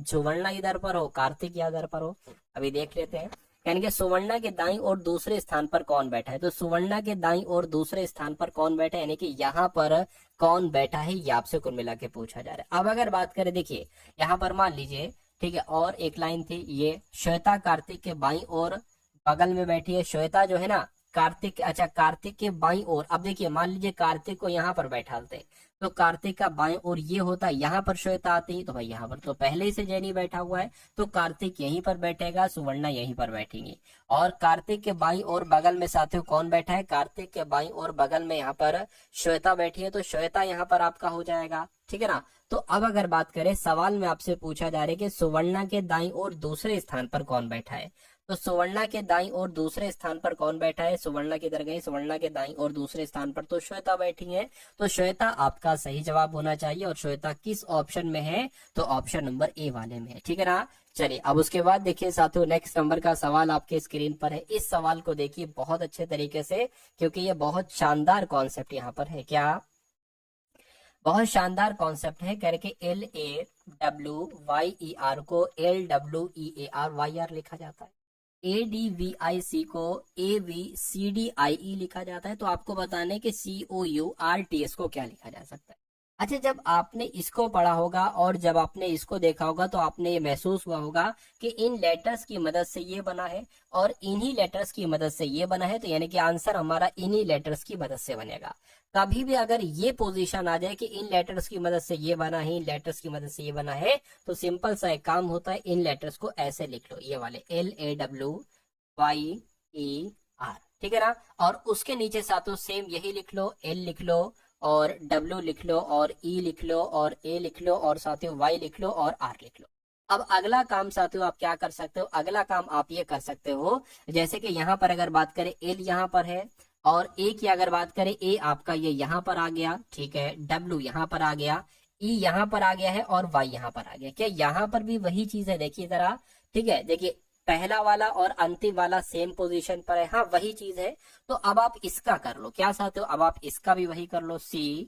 सुवर्णा इधर पर हो, कार्तिक इधर पर हो। अभी देख लेते हैं। यानी कि सुवर्णा के दाईं और दूसरे स्थान पर कौन बैठा है, तो सुवर्णा के दाईं और दूसरे स्थान पर कौन बैठा है, यानी कि यहाँ पर कौन बैठा है, ये आपसे कुल मिला के पूछा जा रहा है। अब अगर बात करें, देखिए यहाँ पर मान लीजिए, ठीक है, और एक लाइन थी, ये श्वेता कार्तिक के बाईं और बगल में बैठी है। श्वेता जो है ना कार्तिक, अच्छा कार्तिक के बाईं ओर, अब देखिए मान लीजिए कार्तिक को यहाँ पर बैठाते, तो कार्तिक का बाएं ओर ये होता, यहाँ पर श्वेता आती, तो भाई यहाँ पर तो पहले ही से जैनी बैठा हुआ है, तो कार्तिक यहीं पर बैठेगा, सुवर्णा यहीं पर बैठेंगी। और कार्तिक के बाईं ओर बगल में साथियों कौन बैठा है, कार्तिक के बाईं ओर बगल में यहाँ पर श्वेता बैठी है, तो श्वेता यहाँ पर आपका हो जाएगा। ठीक है ना। तो अब अगर बात करें, सवाल में आपसे पूछा जा रहा है कि सुवर्णा के दाईं ओर दूसरे स्थान पर कौन बैठा है, तो सुवर्णा के दाईं और दूसरे स्थान पर कौन बैठा है, सुवर्णा किधर गई, सुवर्णा के दाईं और दूसरे स्थान पर तो श्वेता बैठी है, तो श्वेता आपका सही जवाब होना चाहिए। और श्वेता किस ऑप्शन में है, तो ऑप्शन नंबर ए वाले में है। ठीक है ना। चलिए अब उसके बाद देखिए साथियों, नेक्स्ट नंबर का सवाल आपके स्क्रीन पर है। इस सवाल को देखिए बहुत अच्छे तरीके से, क्योंकि ये बहुत शानदार कॉन्सेप्ट यहाँ पर है। क्या बहुत शानदार कॉन्सेप्ट है, करके LAWYER को LWEARYR लिखा जाता है, ADVIC को AVCDIE लिखा जाता है। तो आपको बताने कि COURTS को क्या लिखा जा सकता है। अच्छा, जब आपने इसको पढ़ा होगा और जब आपने इसको देखा होगा तो आपने ये महसूस हुआ होगा कि इन लेटर्स की मदद से ये बना है और इन्हीं लेटर्स की मदद से ये बना है, तो यानी कि आंसर हमारा इन्हीं लेटर्स की मदद से बनेगा। कभी भी अगर ये पोजीशन आ जाए कि इन लेटर्स की मदद से ये बना है, इन लेटर्स की मदद से ये बना है, तो सिंपल सा एक काम होता है, इन लेटर्स को ऐसे लिख लो, ये वाले LAWYER। ठीक है ना। और उसके नीचे साथों सेम यही लिख लो, L लिख लो और W लिख लो और E लिख लो और A लिख लो और साथियों Y लिख लो और R लिख लो। अब अगला काम साथियों आप क्या कर सकते हो, अगला काम आप ये कर सकते हो, जैसे कि यहाँ पर अगर बात करें L यहाँ पर है और A की अगर बात करें, A आपका ये यहाँ पर आ गया, ठीक है, W यहाँ पर आ गया, E यहाँ पर आ गया है और Y यहाँ पर आ गया। क्या यहाँ पर भी वही चीज है, देखिए जरा, ठीक है, देखिए पहला वाला और अंतिम वाला सेम पोजीशन पर है, हाँ वही चीज है। तो अब आप इसका कर लो, क्या साथियों, अब आप इसका भी वही कर लो, COURTS।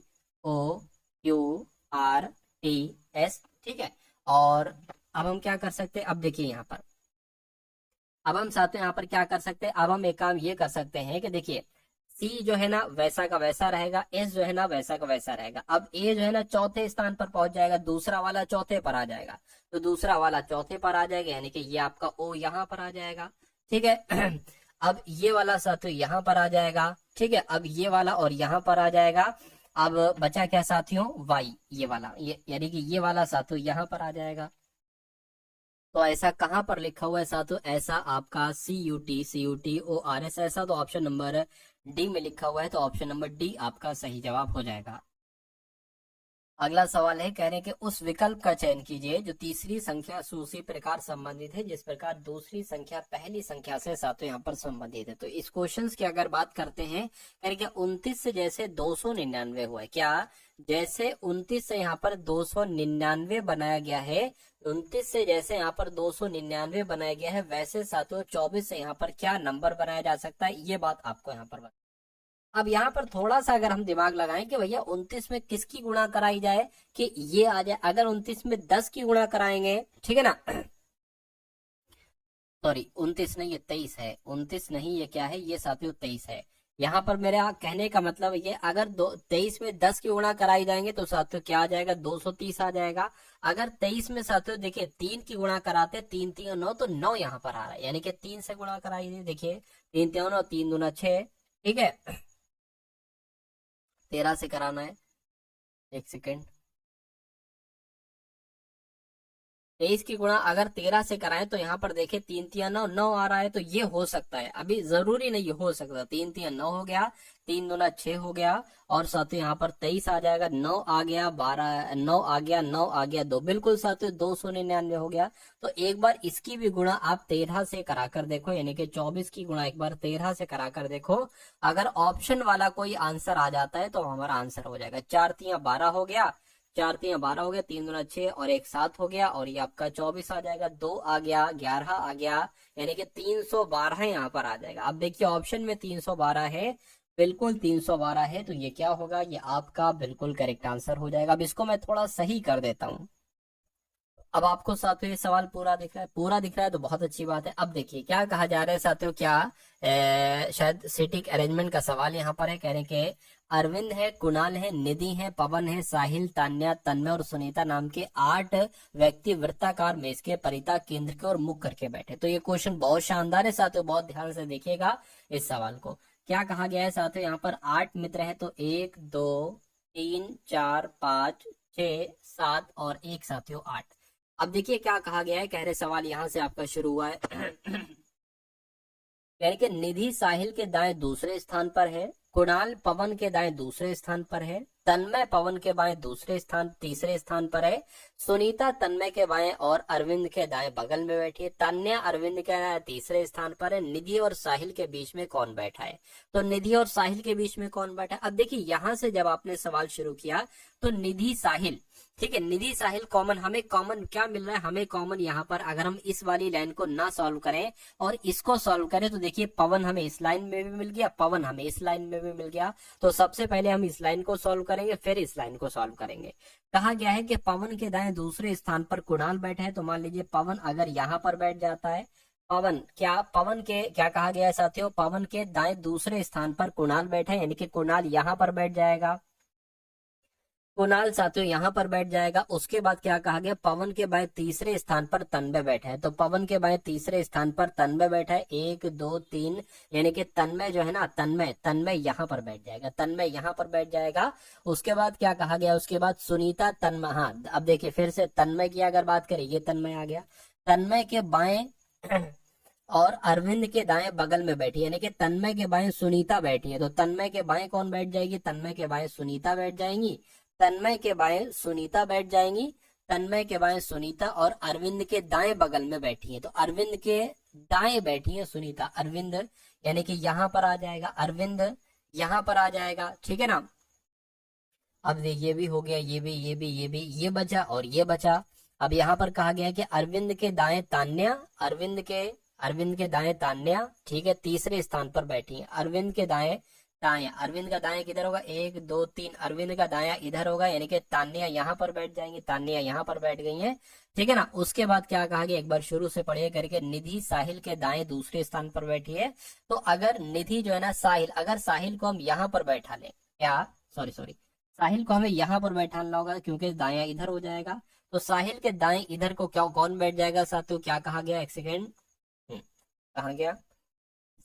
ठीक है। और अब हम क्या कर सकते हैं, अब देखिए यहाँ पर, अब हम साथियों यहाँ पर क्या कर सकते हैं, अब हम एक काम ये कर सकते हैं कि देखिए C जो है ना वैसा का वैसा रहेगा, S जो है ना वैसा का वैसा रहेगा। अब A जो है ना चौथे स्थान पर पहुंच जाएगा, दूसरा वाला चौथे पर आ जाएगा, तो दूसरा वाला चौथे पर आ जाएगा, यानी कि ये आपका O यहाँ पर आ जाएगा। ठीक है। अब ये वाला साथियों यहाँ पर आ जाएगा, ठीक है, अब ये वाला और यहाँ पर आ जाएगा। अब बचा क्या साथियों, Y, ये वाला, ये यानी कि ये वाला साथियों यहाँ पर आ जाएगा। तो ऐसा कहां पर लिखा हुआ है साथियों, ऐसा आपका CUTORS, ऐसा तो ऑप्शन नंबर डी में लिखा हुआ है, तो ऑप्शन नंबर डी आपका सही जवाब हो जाएगा। अगला सवाल है, कह रहे हैं कि उस विकल्प का चयन कीजिए जो तीसरी संख्या से उसी प्रकार संबंधित है जिस प्रकार दूसरी संख्या पहली संख्या से साथियों यहाँ पर संबंधित है। तो इस क्वेश्चन की अगर बात करते हैं, कह रहे 29 से जैसे 299 हुआ है, क्या जैसे 29 से यहाँ पर 299 बनाया गया है, 29 से जैसे यहाँ पर 299 बनाया गया है, वैसे साथियों 24 से यहाँ पर क्या नंबर बनाया जा सकता है, ये बात आपको यहाँ पर। अब यहाँ पर थोड़ा सा अगर हम दिमाग लगाएं कि भैया 29 में किसकी गुणा कराई जाए कि ये आ जाए, अगर 29 में 10 की गुणा कराएंगे, ठीक है ना, सॉरी 29 नहीं, ये 23 है। 29 नहीं, ये क्या है, ये साथियों 23 है। यहाँ पर मेरा कहने का मतलब ये, अगर 23 में 10 की गुणा कराई जाएंगे तो साथियों क्या आ जाएगा, 230 आ जाएगा। अगर 23 में साथियों देखिए 3 की गुणा कराते, 3 3 9, तो 9 यहाँ पर आ रहा है, यानी कि 3 से गुणा कराइए। देखिए 3 3 9, 3 दूना 6, ठीक है। 13 से कराना है, एक सेकेंड। 23 की गुणा अगर 13 से कराएं तो यहाँ पर देखे 3 3 9, 9 आ रहा है, तो ये हो सकता है। अभी जरूरी नहीं, ये हो सकता है। 3 3 9 हो गया, 3 दूना 6 हो गया, और साथियों यहाँ पर 23 आ जाएगा, 9 आ गया, 12 9 आ गया, 9 आ गया 2, बिल्कुल साथियों 299 हो गया। तो एक बार इसकी भी गुणा आप 13 से करा कर देखो, यानी कि 24 की गुणा एक बार 13 से करा कर देखो। अगर ऑप्शन वाला कोई आंसर आ जाता है तो हमारा आंसर हो जाएगा। 4 3 12 हो गया, 4 3 12 हो गया, 3 दूना 6 और एक 7 हो गया, और ये आपका 24 आ जाएगा, 2 आ गया, 11 आ गया, यानी कि 312 यहाँ पर आ जाएगा। अब देखिए ऑप्शन में 312 है, बिल्कुल 312 है, तो ये क्या होगा, ये आपका बिल्कुल करेक्ट आंसर हो जाएगा। अब इसको मैं थोड़ा सही कर देता हूँ। अब आपको साथियों ये सवाल पूरा दिख रहा है, पूरा दिख रहा है तो बहुत अच्छी बात है। अब देखिए क्या कहा जा रहा है साथियों, क्या शायद सीटिंग अरेंजमेंट का सवाल यहाँ पर है। कह रहे हैं कि अरविंद है, कुणाल है, निधि है, पवन है, साहिल, तान्या, तन्मय और सुनीता नाम के 8 व्यक्ति वृत्ताकार मेज के परिता केंद्र की ओर मुख करके बैठे। तो ये क्वेश्चन बहुत शानदार है साथियों, बहुत ध्यान से देखिएगा इस सवाल को। क्या कहा गया है साथियों, यहाँ पर 8 मित्र है, तो 1 2 3 4 5 6 7 और एक साथियों 8। अब देखिए क्या कहा गया है, कह रहे सवाल यहां से आपका शुरू हुआ है। यानी कि निधि साहिल के दाएं दूसरे स्थान पर है, कुणाल पवन के दाएं दूसरे स्थान पर है, तन्मय पवन के बाएं दूसरे स्थान तीसरे स्थान पर है, सुनीता तन्मय के बाएं और अरविंद के दाएं बगल में बैठी है, तान्या अरविंद के दाएं तीसरे स्थान पर है। निधि और साहिल के बीच में कौन बैठा है, तो निधि और साहिल के बीच में कौन बैठा है। अब देखिए यहां से जब आपने सवाल शुरू किया तो निधि साहिल, ठीक है, निधि साहिल कॉमन, हमें कॉमन क्या मिल रहा है, हमें कॉमन यहाँ पर अगर हम इस वाली लाइन को ना सॉल्व करें और इसको सॉल्व करें तो देखिए पवन हमें इस लाइन में भी मिल गया, पवन हमें इस लाइन में भी मिल गया। तो सबसे पहले हम इस लाइन को सॉल्व करेंगे, फिर इस लाइन को सॉल्व करेंगे। कहा गया है कि पवन के दाएं दूसरे स्थान पर कुणाल बैठा है, तो मान लीजिए पवन अगर यहाँ पर बैठ जाता है, पवन के क्या कहा गया है साथियों, पवन के दाएं दूसरे स्थान पर कुणाल बैठा है, यानी कि कुणाल यहाँ पर बैठ जाएगा, कुणाल साथियों यहाँ पर बैठ जाएगा। उसके बाद क्या कहा गया, पवन के बाएं तीसरे स्थान पर तन्मय बैठा है, तो पवन के बाएं तीसरे स्थान पर तन्मय बैठा है, 1 2 3, यानी कि तन्मय जो है ना, तन्मय यहाँ पर बैठ जाएगा, तन्मय यहाँ पर बैठ जाएगा। उसके बाद क्या कहा गया, उसके बाद सुनीता तन्मय, हाँ अब देखिए फिर से तन्मय की अगर बात करें, ये तन्मय आ गया, तन्मय के बाएं और अरविंद के दाएं बगल में बैठी, यानी कि तन्मय के बाएं सुनीता बैठी है, तो तन्मय के बाएं कौन बैठ जाएगी, तन्मय के बाएं सुनीता बैठ जाएंगी, तन्मय के बाएं सुनीता बैठ जाएंगी, तन्मय के बाएं सुनीता, और अरविंद के दाएं बगल में बैठी है, तो अरविंद के दाएं बैठी है सुनीता, अरविंद यानी कि यहाँ पर आ जाएगा, अरविंद यहाँ पर आ जाएगा, ठीक है ना। अब ये भी हो गया, ये बचा और ये बचा। अब यहाँ पर कहा गया कि अरविंद के दाएं तान्या, अरविंद के दाएं तान्या, ठीक है, तीसरे स्थान पर बैठी है, अरविंद के दाएं दाया, अरविंद का दाया किधर होगा, 1 2 3, अरविंद का दाया इधर होगा, यानी कि तान्या यहाँ पर बैठ जाएंगी, तान्या यहाँ पर बैठ गई है, ठीक है ना। उसके बाद क्या कहा गया, एक बार शुरू से पढ़िए करके, निधि साहिल के दाएं दूसरे स्थान पर बैठी है, तो अगर निधि जो है ना साहिल, अगर साहिल को हम यहाँ पर बैठा लें, क्या सॉरी साहिल को हमें यहाँ पर बैठाना होगा क्योंकि दाया इधर हो जाएगा, तो साहिल के दाएं इधर को क्या कौन बैठ जाएगा साथियों, क्या कहा गया, एक सेकेंड, कहा गया,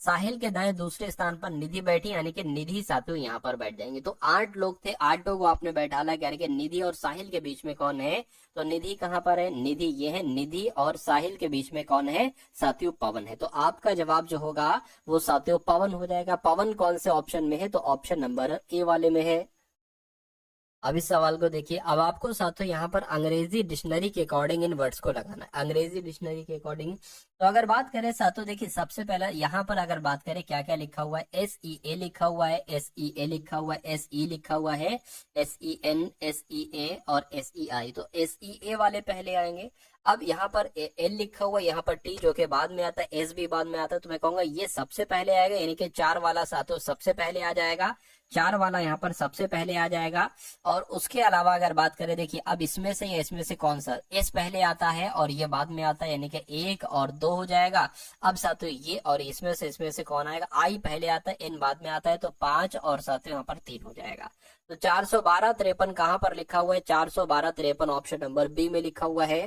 साहिल के दाएं दूसरे स्थान पर निधि बैठी, यानी कि निधि साथियों यहाँ पर बैठ जाएंगे। तो 8 लोग थे, 8 को आपने बैठाला, यानी कि निधि और साहिल के बीच में कौन है, तो निधि कहाँ पर है, निधि ये है, निधि और साहिल के बीच में कौन है साथियों, पवन है। तो आपका जवाब जो होगा वो साथियों पवन हो जाएगा। पवन कौन से ऑप्शन में है, तो ऑप्शन नंबर ए वाले में है। अब इस सवाल को देखिए, अब आपको साथियों यहाँ पर अंग्रेजी डिक्शनरी के अकॉर्डिंग इन वर्ड्स को लगाना है, अंग्रेजी डिक्शनरी के अकॉर्डिंग। तो अगर बात करें साथियों, देखिए सबसे पहले यहाँ पर अगर बात करें क्या क्या लिखा हुआ है, SEA लिखा हुआ है, SEA लिखा हुआ है, SE लिखा हुआ है, SEN, SEA और SEI, तो SEA वाले पहले आएंगे। अब यहाँ पर L लिखा हुआ है, यहाँ पर T जो कि बाद में आता है, S भी बाद में आता है, तो मैं कहूंगा ये सबसे पहले आएगा, यानी कि 4 वाला साथियों सबसे पहले आ जाएगा, 4 वाला यहाँ पर सबसे पहले आ जाएगा। और उसके अलावा अगर बात करें, देखिए अब इसमें से कौन सा, S पहले आता है और ये बाद में आता है, यानी कि 1 और 2 2 हो जाएगा। अब साथियों ये और इसमें से कौन आएगा, आई पहले आता है, एन बाद में आता है, तो 5 और साथियों यहाँ पर 3 हो जाएगा। तो 412 53 कहाँ पर लिखा हुआ है, 412 53 ऑप्शन नंबर बी में लिखा हुआ है।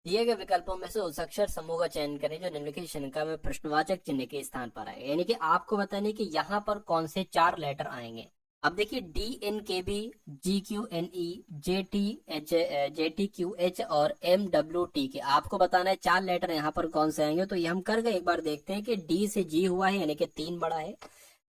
दिए गए विकल्पों में से उस अक्षर समूह का चयन करें जो निम्नलिखित श्रृंखला में प्रश्नवाचक चिन्ह के स्थान पर आए, यानी कि आपको बताने कि यहाँ पर कौन से 4 लेटर आएंगे। अब देखिए DNKB, GQNE, JTQH और MWTK, आपको बताना है 4 लेटर यहाँ पर कौन से आएंगे। तो ये हम कर गए, एक बार देखते हैं कि D से G हुआ है यानी कि 3 बड़ा है,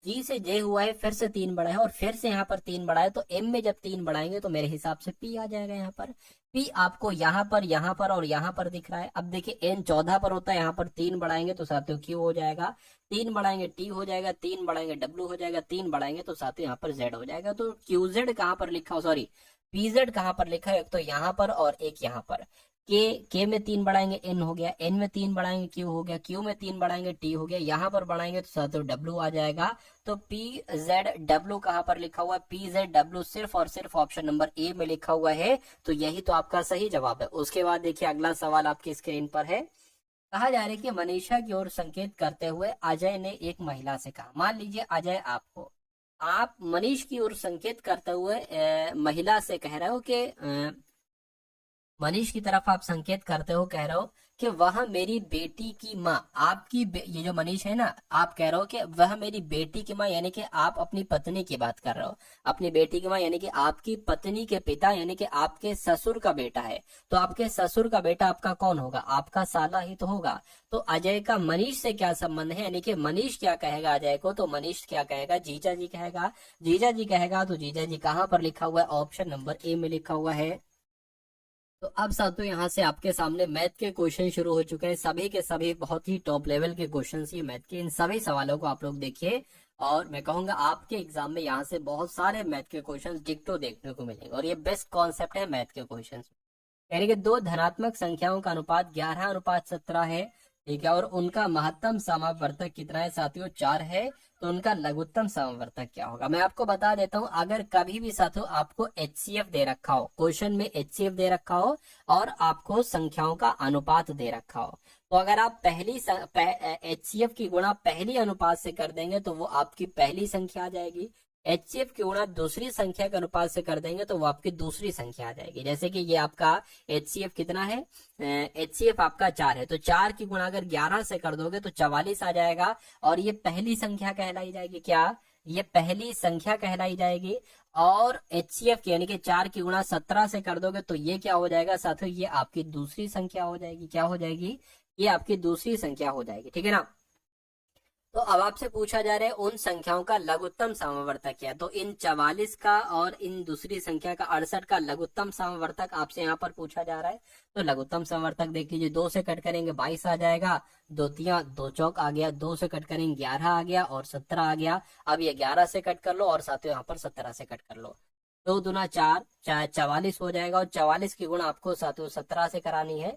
G से J हुआ है फिर से 3 बड़ा है, और फिर से यहाँ पर 3 बड़ा है, तो M में जब 3 बढ़ाएंगे तो मेरे हिसाब से P आ जाएगा। यहाँ पर P आपको यहाँ पर और यहाँ पर दिख रहा है। अब देखिए N 14 पर होता है, यहाँ पर 3 बढ़ाएंगे तो साथियों Q हो जाएगा, 3 बढ़ाएंगे T हो जाएगा, 3 बढ़ाएंगे W हो जाएगा, 3 बढ़ाएंगे तो साथियों यहाँ पर Z हो जाएगा। तो QZ कहाँ पर लिखा हो, सॉरी PZ कहाँ पर लिखा है, एक तो यहाँ पर और एक यहाँ पर। के में 3 बढ़ाएंगे N हो गया, N में 3 बढ़ाएंगे Q हो गया, Q में 3 बढ़ाएंगे T हो गया, यहाँ पर बढ़ाएंगे तो साथियों W आ जाएगा। तो PZW कहाँ पर लिखा हुआ है, PZW सिर्फ और सिर्फ ऑप्शन नंबर ए में लिखा हुआ है। तो यही तो आपका सही जवाब है। उसके बाद देखिए अगला सवाल आपकी स्क्रीन पर है। कहा जा रहा है कि मनीषा की ओर संकेत करते हुए अजय ने एक महिला से कहा, मान लीजिए अजय आप मनीष की ओर संकेत करते हुए महिला से कह रहे हो कि मनीष की तरफ आप संकेत करते हो, कह रहे हो कि वह मेरी बेटी की माँ, ये जो मनीष है ना, आप कह रहे हो कि वह मेरी बेटी की माँ, यानी कि आप अपनी पत्नी की बात कर रहे हो, अपनी बेटी की माँ यानी कि आपकी पत्नी के पिता यानी कि आपके ससुर का बेटा है। तो आपके ससुर का बेटा आपका कौन होगा, आपका साला ही तो होगा। तो अजय का मनीष से क्या संबंध है, यानी कि मनीष क्या कहेगा अजय को, तो मनीष क्या कहेगा, जीजा जी कहेगा। जीजा जी कहेगा तो जीजा जी कहाँ पर लिखा हुआ है, ऑप्शन नंबर ए में लिखा हुआ है। तो अब साथियों यहाँ से आपके सामने मैथ के क्वेश्चन शुरू हो चुके हैं, सभी के सभी बहुत ही टॉप लेवल के क्वेश्चन ये मैथ के। इन सभी सवालों को आप लोग देखिए और मैं कहूंगा आपके एग्जाम में यहाँ से बहुत सारे मैथ के क्वेश्चन डिक्टो देखने को मिलेंगे, और ये बेस्ट कॉन्सेप्ट है मैथ के क्वेश्चन। यानी कि 2 धनात्मक संख्याओं का अनुपात 11:17 है, ठीक है, और उनका महत्तम समावर्तक कितना है साथियों, 4 है। तो उनका लघुत्तम समावर्तक क्या होगा, मैं आपको बता देता हूं। अगर कभी भी साथियों आपको HCF दे रखा हो, क्वेश्चन में HCF दे रखा हो और आपको संख्याओं का अनुपात दे रखा हो, तो अगर आप पहली HCF की गुणा पहली अनुपात से कर देंगे तो वो आपकी पहली संख्या आ जाएगी। HCF की गुणा दूसरी संख्या के अनुपात से कर देंगे तो वो आपकी दूसरी संख्या आ जाएगी। जैसे कि ये आपका HCF कितना है, HCF आपका 4 है, तो 4 की गुणा अगर 11 से कर दोगे तो 44 आ जाएगा, और ये पहली संख्या कहलाई जाएगी। क्या, ये पहली संख्या कहलाई जाएगी। और HCF की यानी कि 4 की गुणा 17 से कर दोगे तो ये क्या हो जाएगा साथियों, ये आपकी दूसरी संख्या हो जाएगी। क्या हो जाएगी, ये आपकी दूसरी संख्या हो जाएगी, ठीक है ना। तो अब आपसे पूछा जा रहा है उन संख्याओं का लघुत्तम समावर्तक क्या है। तो इन 44 का और इन दूसरी संख्या का 68 का लघुत्तम समावर्तक आपसे यहाँ पर पूछा जा रहा है। तो लघुत्तम समावर्तक देख लीजिए, 2 से कट करेंगे 22 आ जाएगा, 2 तिया 2 चौक आ गया, 2 से कट करेंगे 11 आ गया और 17 आ गया। अब ये 11 से कट कर लो और साथियों यहाँ पर 17 से कट कर लो, 2 दूना 4, 44 हो जाएगा। और 44 की गुणा आपको साथियों 17 से करानी है,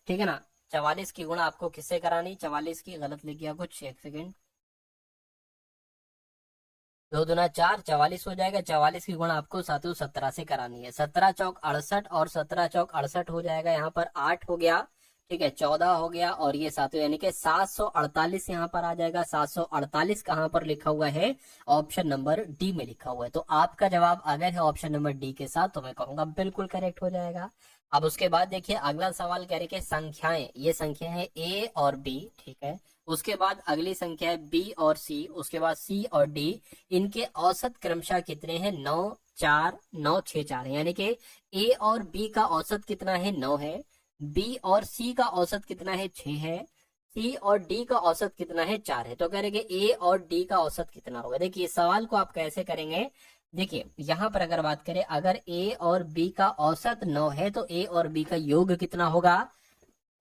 ठीक है ना। 44 की गुणा आपको किससे करानी, 44 की गलत लिख गया कुछ, एक सेकेंड, 2 दूना 4, 44 हो जाएगा। 44 की गुणा आपको साथियों 17 से करानी है, 17 चौक 68 और 17 चौक 68 हो जाएगा। यहाँ पर 8 हो गया, ठीक है, 14 हो गया, और ये साथियों यानी कि 748 यहाँ पर आ जाएगा। 748 कहाँ पर लिखा हुआ है, ऑप्शन नंबर डी में लिखा हुआ है। तो आपका जवाब अगर है ऑप्शन नंबर डी के साथ तो मैं कहूंगा बिल्कुल करेक्ट हो जाएगा। अब उसके बाद देखिए अगला सवाल कह रहे कि संख्याएं, ये संख्या है ए और बी, ठीक है, उसके बाद अगली संख्या है बी और सी, उसके बाद सी और डी, इनके औसत क्रमशः कितने हैं, 9 4 9 6 4 यानी कि ए और बी का औसत कितना है, 9 है, बी और सी का औसत कितना है, 6 है, सी और डी का औसत कितना है, 4 है। तो कह रहे कि ए और डी का औसत कितना होगा। देखिए सवाल को आप कैसे करेंगे, देखिए यहाँ पर अगर बात करें, अगर ए और बी का औसत 9 है तो ए और बी का योग कितना होगा,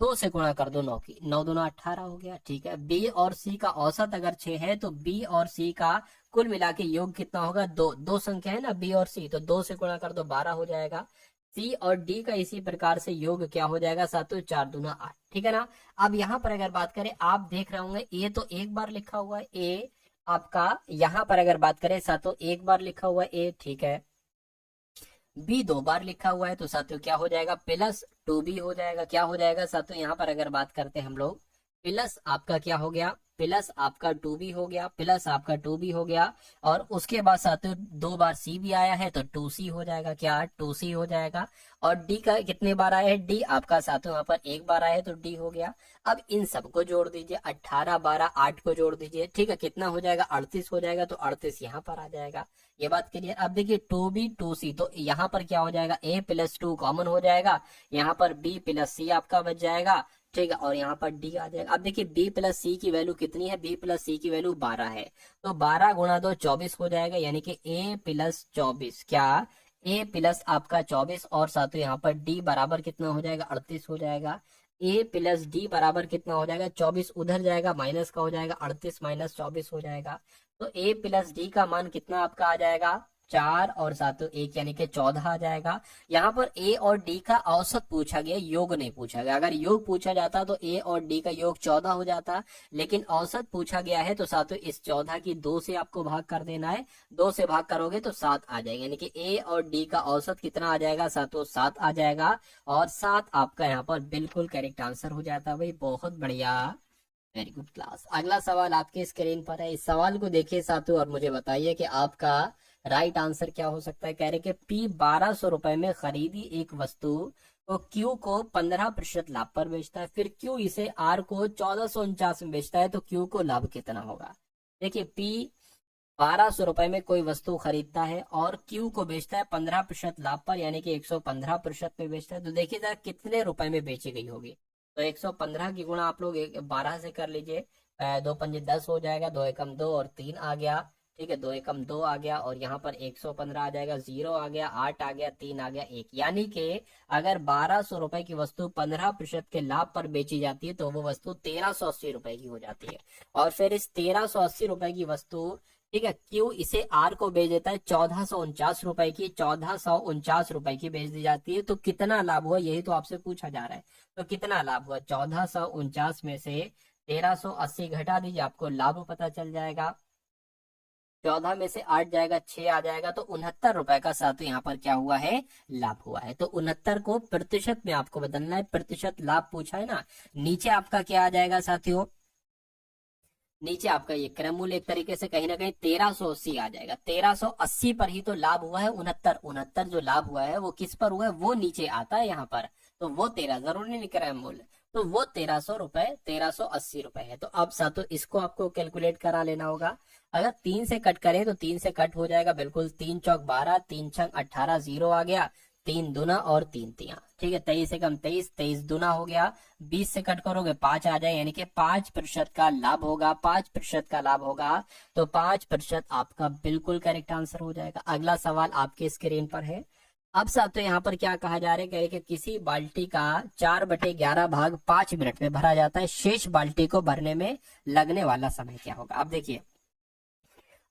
2 से गुणा कर दो 9 की, 9 दूना 18 हो गया, ठीक है। बी और सी का औसत अगर 6 है तो बी और सी का कुल मिला के योग कितना होगा, 2, 2 संख्या है ना बी और सी, तो 2 से गुणा कर दो 12 हो जाएगा। सी और डी का इसी प्रकार से योग क्या हो जाएगा साथियों, 4 दूना 8, ठीक है ना। अब यहाँ पर अगर बात करें, आप देख रहे होंगे ए तो एक बार लिखा हुआ है, ए आपका यहाँ पर अगर बात करें साथियों एक बार लिखा हुआ है ए, ठीक है। बी 2 बार लिखा हुआ है तो साथियों क्या हो जाएगा, प्लस 2b हो जाएगा। क्या हो जाएगा साथियों, यहाँ पर अगर बात करते हैं हम लोग, प्लस आपका क्या हो गया, प्लस आपका 2b हो गया, प्लस आपका 2b हो गया, और उसके बाद साथियों 2 बार सी भी आया है तो 2c हो जाएगा। क्या, 2c हो जाएगा। और डी का कितने बार आया है, डी आपका साथियों यहाँ पर 1 बार आया है तो डी हो गया। अब इन सबको जोड़ दीजिए, 18 12 8 को जोड़ दीजिए, ठीक है, कितना हो जाएगा, 38 हो जाएगा। तो 38 यहाँ पर आ जाएगा। ये बात क्लियर। अब देखिए 2b 2c, तो यहाँ पर क्या हो जाएगा, a प्लस 2 कॉमन हो जाएगा, यहाँ पर b प्लस c आपका बच जाएगा, ठीक है, और यहाँ पर डी आ जाएगा। अब देखिए b प्लस सी की वैल्यू कितनी है, b प्लस सी की वैल्यू 12 है, तो 12 गुणा 2 24 हो जाएगा, यानी कि a प्लस 24। क्या, a प्लस आपका 24, और साथ ही यहाँ पर d बराबर कितना हो जाएगा, 38 हो जाएगा। a प्लस डी बराबर कितना हो जाएगा, 24 उधर जाएगा, माइनस का हो जाएगा, 38 माइनस 24 हो जाएगा। तो a प्लस डी का मान कितना आपका आ जाएगा, 4 और सातों 1 यानी कि 14 आ जाएगा। यहाँ पर a और d का औसत पूछा गया, योग नहीं पूछा गया। अगर योग पूछा जाता तो a और d का योग 14 हो जाता, लेकिन औसत पूछा गया है तो सातों इस 14 की 2 से आपको भाग कर देना है। 2 से भाग करोगे तो 7 आ जाएगा, यानी कि a और d का औसत कितना आ जाएगा सातों, 7 आ जाएगा। और 7 आपका यहाँ पर बिल्कुल करेक्ट आंसर हो जाता है भाई, बहुत बढ़िया, वेरी गुड क्लास। अगला सवाल आपके स्क्रीन पर है, इस सवाल को देखिए साथियों और मुझे बताइए कि आपका राइट आंसर क्या हो सकता है। कह रहे कि पी 1200 रुपए में खरीदी एक वस्तु तो क्यू को 15% लाभ पर बेचता है, फिर क्यू इसे आर को 1449 में बेचता है, तो क्यू को लाभ कितना होगा। देखिए पी 1200 रुपए में कोई वस्तु खरीदता है और क्यू को बेचता है 15% लाभ पर, यानी कि 115% में बेचता है। तो देखिए जरा कितने रुपए में बेची गई होगी। तो 115 की गुणा आप लोग 12 से कर लीजिए, 2 पंजे 10 हो जाएगा, 2 एकम 2 और 3 आ गया, ठीक है, 2 एकम 2 आ गया, और यहाँ पर 115 आ जाएगा, 0 आ गया, 8 आ गया, 3 आ गया, 1, यानी कि अगर 1200 रुपए की वस्तु 15% के लाभ पर बेची जाती है तो वो वस्तु 1380 रुपए की हो जाती है। और फिर इस 1380 रुपए की वस्तु, ठीक है, क्यू इसे आर को बेच देता है 1449 रुपए की, 1449 रुपए की बेच दी जाती है। तो कितना लाभ हुआ, यही तो आपसे पूछा जा रहा है। तो कितना लाभ हुआ, 1449 में से 1380 घटा दीजिए, आपको लाभ पता चल जाएगा। 14 में से 8 जाएगा, 6 आ जाएगा, तो 69 रुपए का साथ यहाँ पर क्या हुआ है, लाभ हुआ है। तो 69 को प्रतिशत में आपको बदलना है, प्रतिशत लाभ पूछा है ना। नीचे आपका क्या आ जाएगा साथियों, नीचे आपका ये क्रम मूल्य एक तरीके से कहीं ना कहीं 1380 आ जाएगा। 1380 पर ही तो लाभ हुआ है। 69 जो लाभ हुआ है वो किस पर हुआ है, वो नीचे आता है यहाँ पर, तो वो 13 जरूर नहीं लिख रहा है मूल्य, तो वो 1300 रुपए, 1380 रुपए है। तो अब साथों इसको आपको कैलकुलेट करा लेना होगा। अगर 3 से कट करें तो 3 से कट हो जाएगा बिल्कुल, 3 चौक 12, 3 छंग 18, 0 आ गया, 3 दूना और 3 तिया, ठीक है, 23 से कम 23, 23 दूना हो गया, 20 से कट करोगे 5 आ जाए, यानी कि 5% का लाभ होगा, 5% का लाभ होगा। तो 5% आपका बिल्कुल करेक्ट आंसर हो जाएगा। अगला सवाल आपके स्क्रीन पर है। अब साहब तो यहाँ पर क्या कहा जा रहा है, कह रहे कि किसी बाल्टी का 4/11 भाग 5 मिनट में भरा जाता है, शेष बाल्टी को भरने में लगने वाला समय क्या होगा। अब देखिए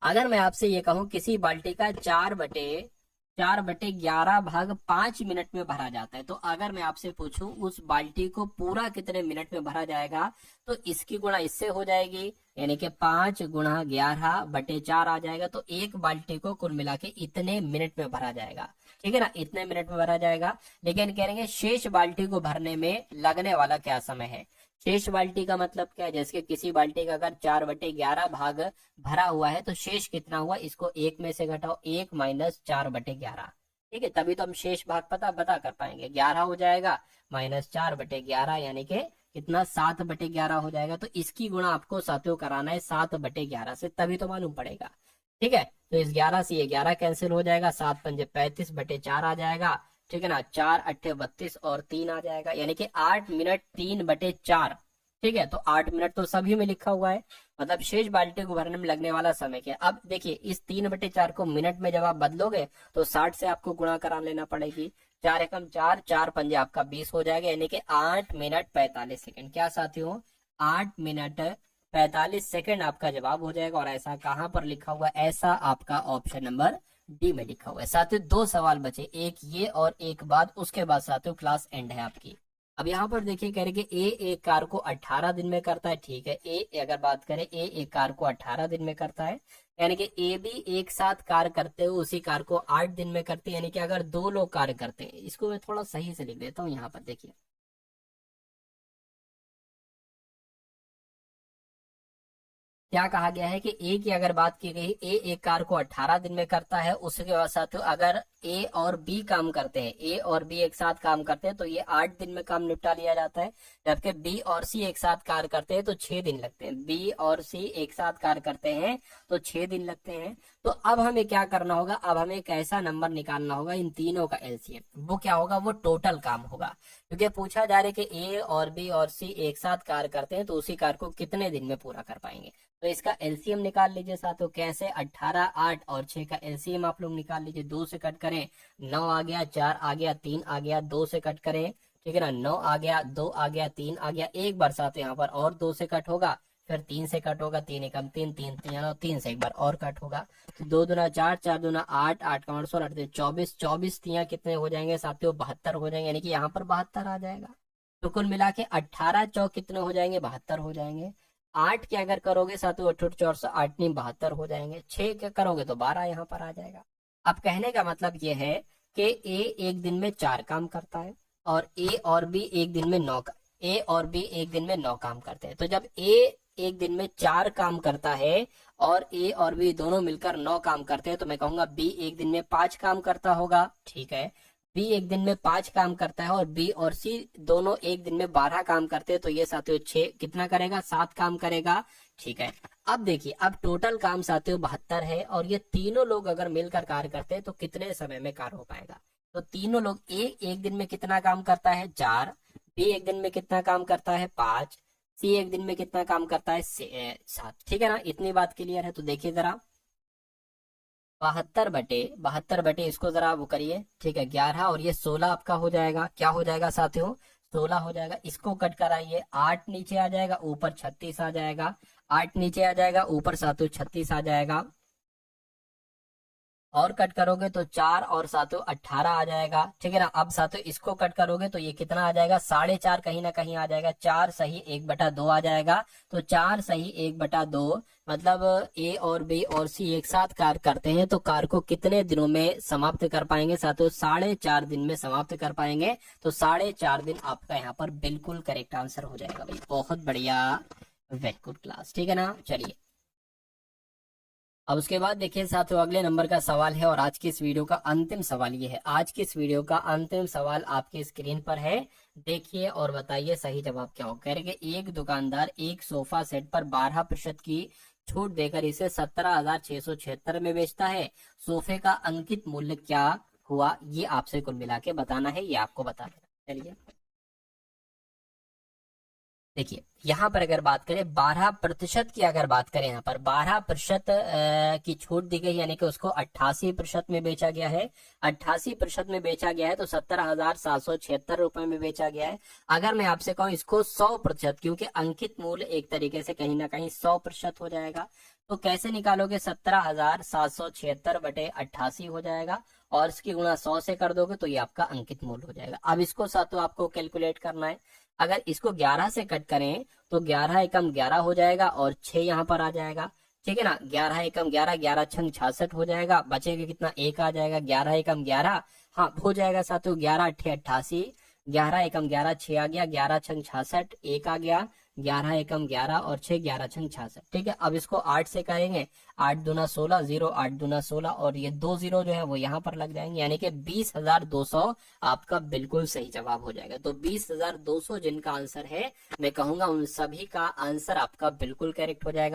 अगर मैं आपसे ये कहूं किसी बाल्टी का 4/11 भाग 5 मिनट में भरा जाता है, तो अगर मैं आपसे पूछूं उस बाल्टी को पूरा कितने मिनट में भरा जाएगा, तो इसकी गुणा इससे हो जाएगी, यानी कि 5 गुणा 11/4 आ जाएगा। तो एक बाल्टी को कुल मिला के इतने मिनट में भरा जाएगा, ठीक है ना, इतने मिनट में भरा जाएगा। लेकिन कह रहे हैं शेष बाल्टी को भरने में लगने वाला क्या समय है। शेष बाल्टी का मतलब क्या है, जैसे किसी बाल्टी का अगर 4/11 भाग भरा हुआ है तो शेष कितना हुआ, इसको 1 में से घटाओ, 1 माइनस 4/11, ठीक है, तभी तो हम शेष भाग पता कर पाएंगे। 11 हो जाएगा माइनस 4/11, यानी कि कितना, 7/11 हो जाएगा। तो इसकी गुणा आपको साथियों कराना है 7/11 से, तभी तो मालूम पड़ेगा, ठीक है। तो इस 11 से ये 11 कैंसिल हो जाएगा, 7 पंजे 35/4 आ जाएगा, ठीक है ना, 4 8 32 और 3 आ जाएगा, यानी कि 8 मिनट 3/4, ठीक है। तो 8 मिनट तो सभी में लिखा हुआ है, मतलब शेष बाल्टी को भरने में लगने वाला समय क्या। अब देखिए इस 3/4 को मिनट में जब आप बदलोगे तो 60 से आपको गुणा करा लेना पड़ेगी, 4 एकम 4, 4 पंजे आपका 20 हो जाएगा, यानी कि 8 मिनट 45 सेकंड। क्या साथियों, 8 मिनट 45 सेकंड आपका जवाब हो जाएगा। और ऐसा कहां पर लिखा हुआ, ऐसा आपका ऑप्शन नंबर डी में लिखा हुआ है। साथियों 2 सवाल बचे, एक ये और एक बाद, उसके बाद साथियों क्लास एंड है आपकी। अब यहाँ पर देखिए कह रहे कि ए एक कार को 18 दिन में करता है, ठीक है। ए अगर बात करें, ए एक कार को 18 दिन में करता है, यानी कि ए भी एक साथ कार्य करते हुए उसी कार को 8 दिन में करते हैं। यानी कि अगर दो लोग कार्य करते हैं, इसको मैं थोड़ा सही से लिख देता हूँ यहाँ पर देखिए, क्या कहा गया है कि ए की अगर बात की गई, ए एक कार को 18 दिन में करता है, उसके साथ अगर ए और बी काम करते हैं, ए और बी एक साथ काम करते हैं तो ये 8 दिन में काम निपटा लिया जाता है। जबकि बी और सी एक साथ कार्य करते हैं तो 6 दिन लगते हैं। बी और सी एक साथ कार्य करते हैं तो 6 दिन लगते हैं। तो अब हमें क्या करना होगा, अब हमें एक ऐसा नंबर निकालना होगा इन तीनों का एलसीएम। वो क्या होगा, वो टोटल काम होगा, क्योंकि पूछा जा रहा है कि ए और बी और सी एक साथ कार्य करते हैं तो उसी कार्य को कितने दिन में पूरा कर पाएंगे। तो इसका एलसीएम निकाल लीजिए साथियों। कैसे, 18, 8 और 6 का एलसीएम आप लोग निकाल लीजिए। 2 से कट करें, 9 आ गया, 4 आ गया, 3 आ गया, 2 से कट करें, ठीक है ना, 9 आ गया, 2 आ गया, 3 आ गया। एक बार साथ यहाँ पर और 2 से कट होगा, फिर 3 से कट होगा, 3 एकम 3, 3 3 3 से एक बार और कट होगा। तो 2 दूना 4, 4 दूना 8, 8 का 16, 24, 24 तियां कितने हो जाएंगे साथियों, 72 हो जाएंगे। यानी कि यहाँ पर 72 आ जाएगा। तो कुल मिला के 18 चौक कितने हो जाएंगे, 72 हो जाएंगे। 8 के अगर करोगे साथियों, 8 4 से 8 नहीं 72 हो जाएंगे। 6 के करोगे तो 12 यहाँ पर आ जाएगा। अब कहने का मतलब ये है कि ए एक दिन में 4 काम करता है और ए और बी एक दिन में 9 ए और बी एक दिन में 9 काम करते हैं। तो जब ए एक दिन में 4 काम करता है और ए और बी दोनों मिलकर 9 काम करते हैं, तो मैं कहूंगा बी एक दिन में 5 काम करता होगा, ठीक है। बी एक दिन में 5 काम करता है और बी और सी दोनों एक दिन में 12 काम करते हैं, तो ये साथियों 6 कितना करेगा, 7 काम करेगा, ठीक है। अब देखिए, अब टोटल काम साथियों 72 है और ये तीनों लोग अगर मिलकर कार्य करते हैं तो कितने समय में कार्य हो पाएगा। तो तीनों लोग, ए एक दिन में कितना काम करता है, 4, बी एक दिन में कितना काम करता है, 5, सी एक दिन में कितना काम करता है, 7, ठीक है ना। इतनी बात क्लियर है। तो देखिए जरा, 72 बटे इसको जरा वो करिए, ठीक है, 11 और ये 16 आपका हो जाएगा। क्या हो जाएगा साथियों, 16 हो जाएगा। इसको कट कराइए, 8 नीचे आ जाएगा, ऊपर 36 आ जाएगा। 8 नीचे आ जाएगा, ऊपर साथियों 36 आ जाएगा। और कट करोगे तो 4 और साथियों 18 आ जाएगा, ठीक है ना। अब साथियों इसको कट करोगे तो ये कितना आ जाएगा, 4.5 कहीं ना कहीं आ जाएगा। 4 सही 1/2 आ जाएगा। तो 4 सही 1/2 मतलब ए और बी और सी एक साथ कार्य करते हैं तो कार्य को कितने दिनों में समाप्त कर पाएंगे साथियों, 4.5 दिन में समाप्त कर पाएंगे। तो 4.5 दिन आपका यहाँ पर बिल्कुल करेक्ट आंसर हो जाएगा भाई। बहुत बढ़िया, वेरी गुड क्लास, ठीक है ना। चलिए अब उसके बाद देखिए साथियों, अगले नंबर का सवाल है और आज की इस वीडियो का अंतिम सवाल ये है। आज की इस वीडियो का अंतिम सवाल आपके स्क्रीन पर है, देखिए और बताइए सही जवाब क्या हो। कह रहे कि एक दुकानदार एक सोफा सेट पर 12% की छूट देकर इसे 17,676 में बेचता है। सोफे का अंकित मूल्य क्या हुआ, ये आपसे कुल मिला के बताना है, ये आपको बता देना। चलिए देखिए, यहाँ पर अगर बात करें 12% की, अगर बात करें यहाँ पर 12% की छूट दी गई, यानी कि उसको 88% में बेचा गया है। 88% में बेचा गया है तो 17,776 रुपए में बेचा गया है। अगर मैं आपसे कहूँ इसको 100%, क्योंकि अंकित मूल्य एक तरीके से कहीं ना कहीं 100% हो जाएगा, तो कैसे निकालोगे, 17,776 बटे 88 हो जाएगा और इसकी गुणा 100 से कर दोगे तो ये आपका अंकित मूल्य हो जाएगा। अब इसको साथ आपको कैलकुलेट करना है। अगर इसको 11 से कट करें तो 11 एकम 11 हो जाएगा और 6 यहाँ पर आ जाएगा, ठीक है ना। 11 एकम 11, 11 छंग 66 हो जाएगा, बचेगा कितना, 1 आ जाएगा। 11 एकम 11, हाँ हो जाएगा साथियों, 11 अट्ठे 88, 11 एकम 11, 6 आ गया, 11 छंग 66, 1 आ गया, 11 एकम 11 और 6, 11 छंग 66, ठीक है। अब इसको 8 से करेंगे, 8 दूना 16, 0 8 दूना 16 और ये 2 0 जो है वो यहाँ पर लग जाएंगे, यानी कि 20,200 आपका बिल्कुल सही जवाब हो जाएगा। तो 20,200 जिनका आंसर है, मैं कहूंगा उन सभी का आंसर आपका बिल्कुल करेक्ट हो जाएगा।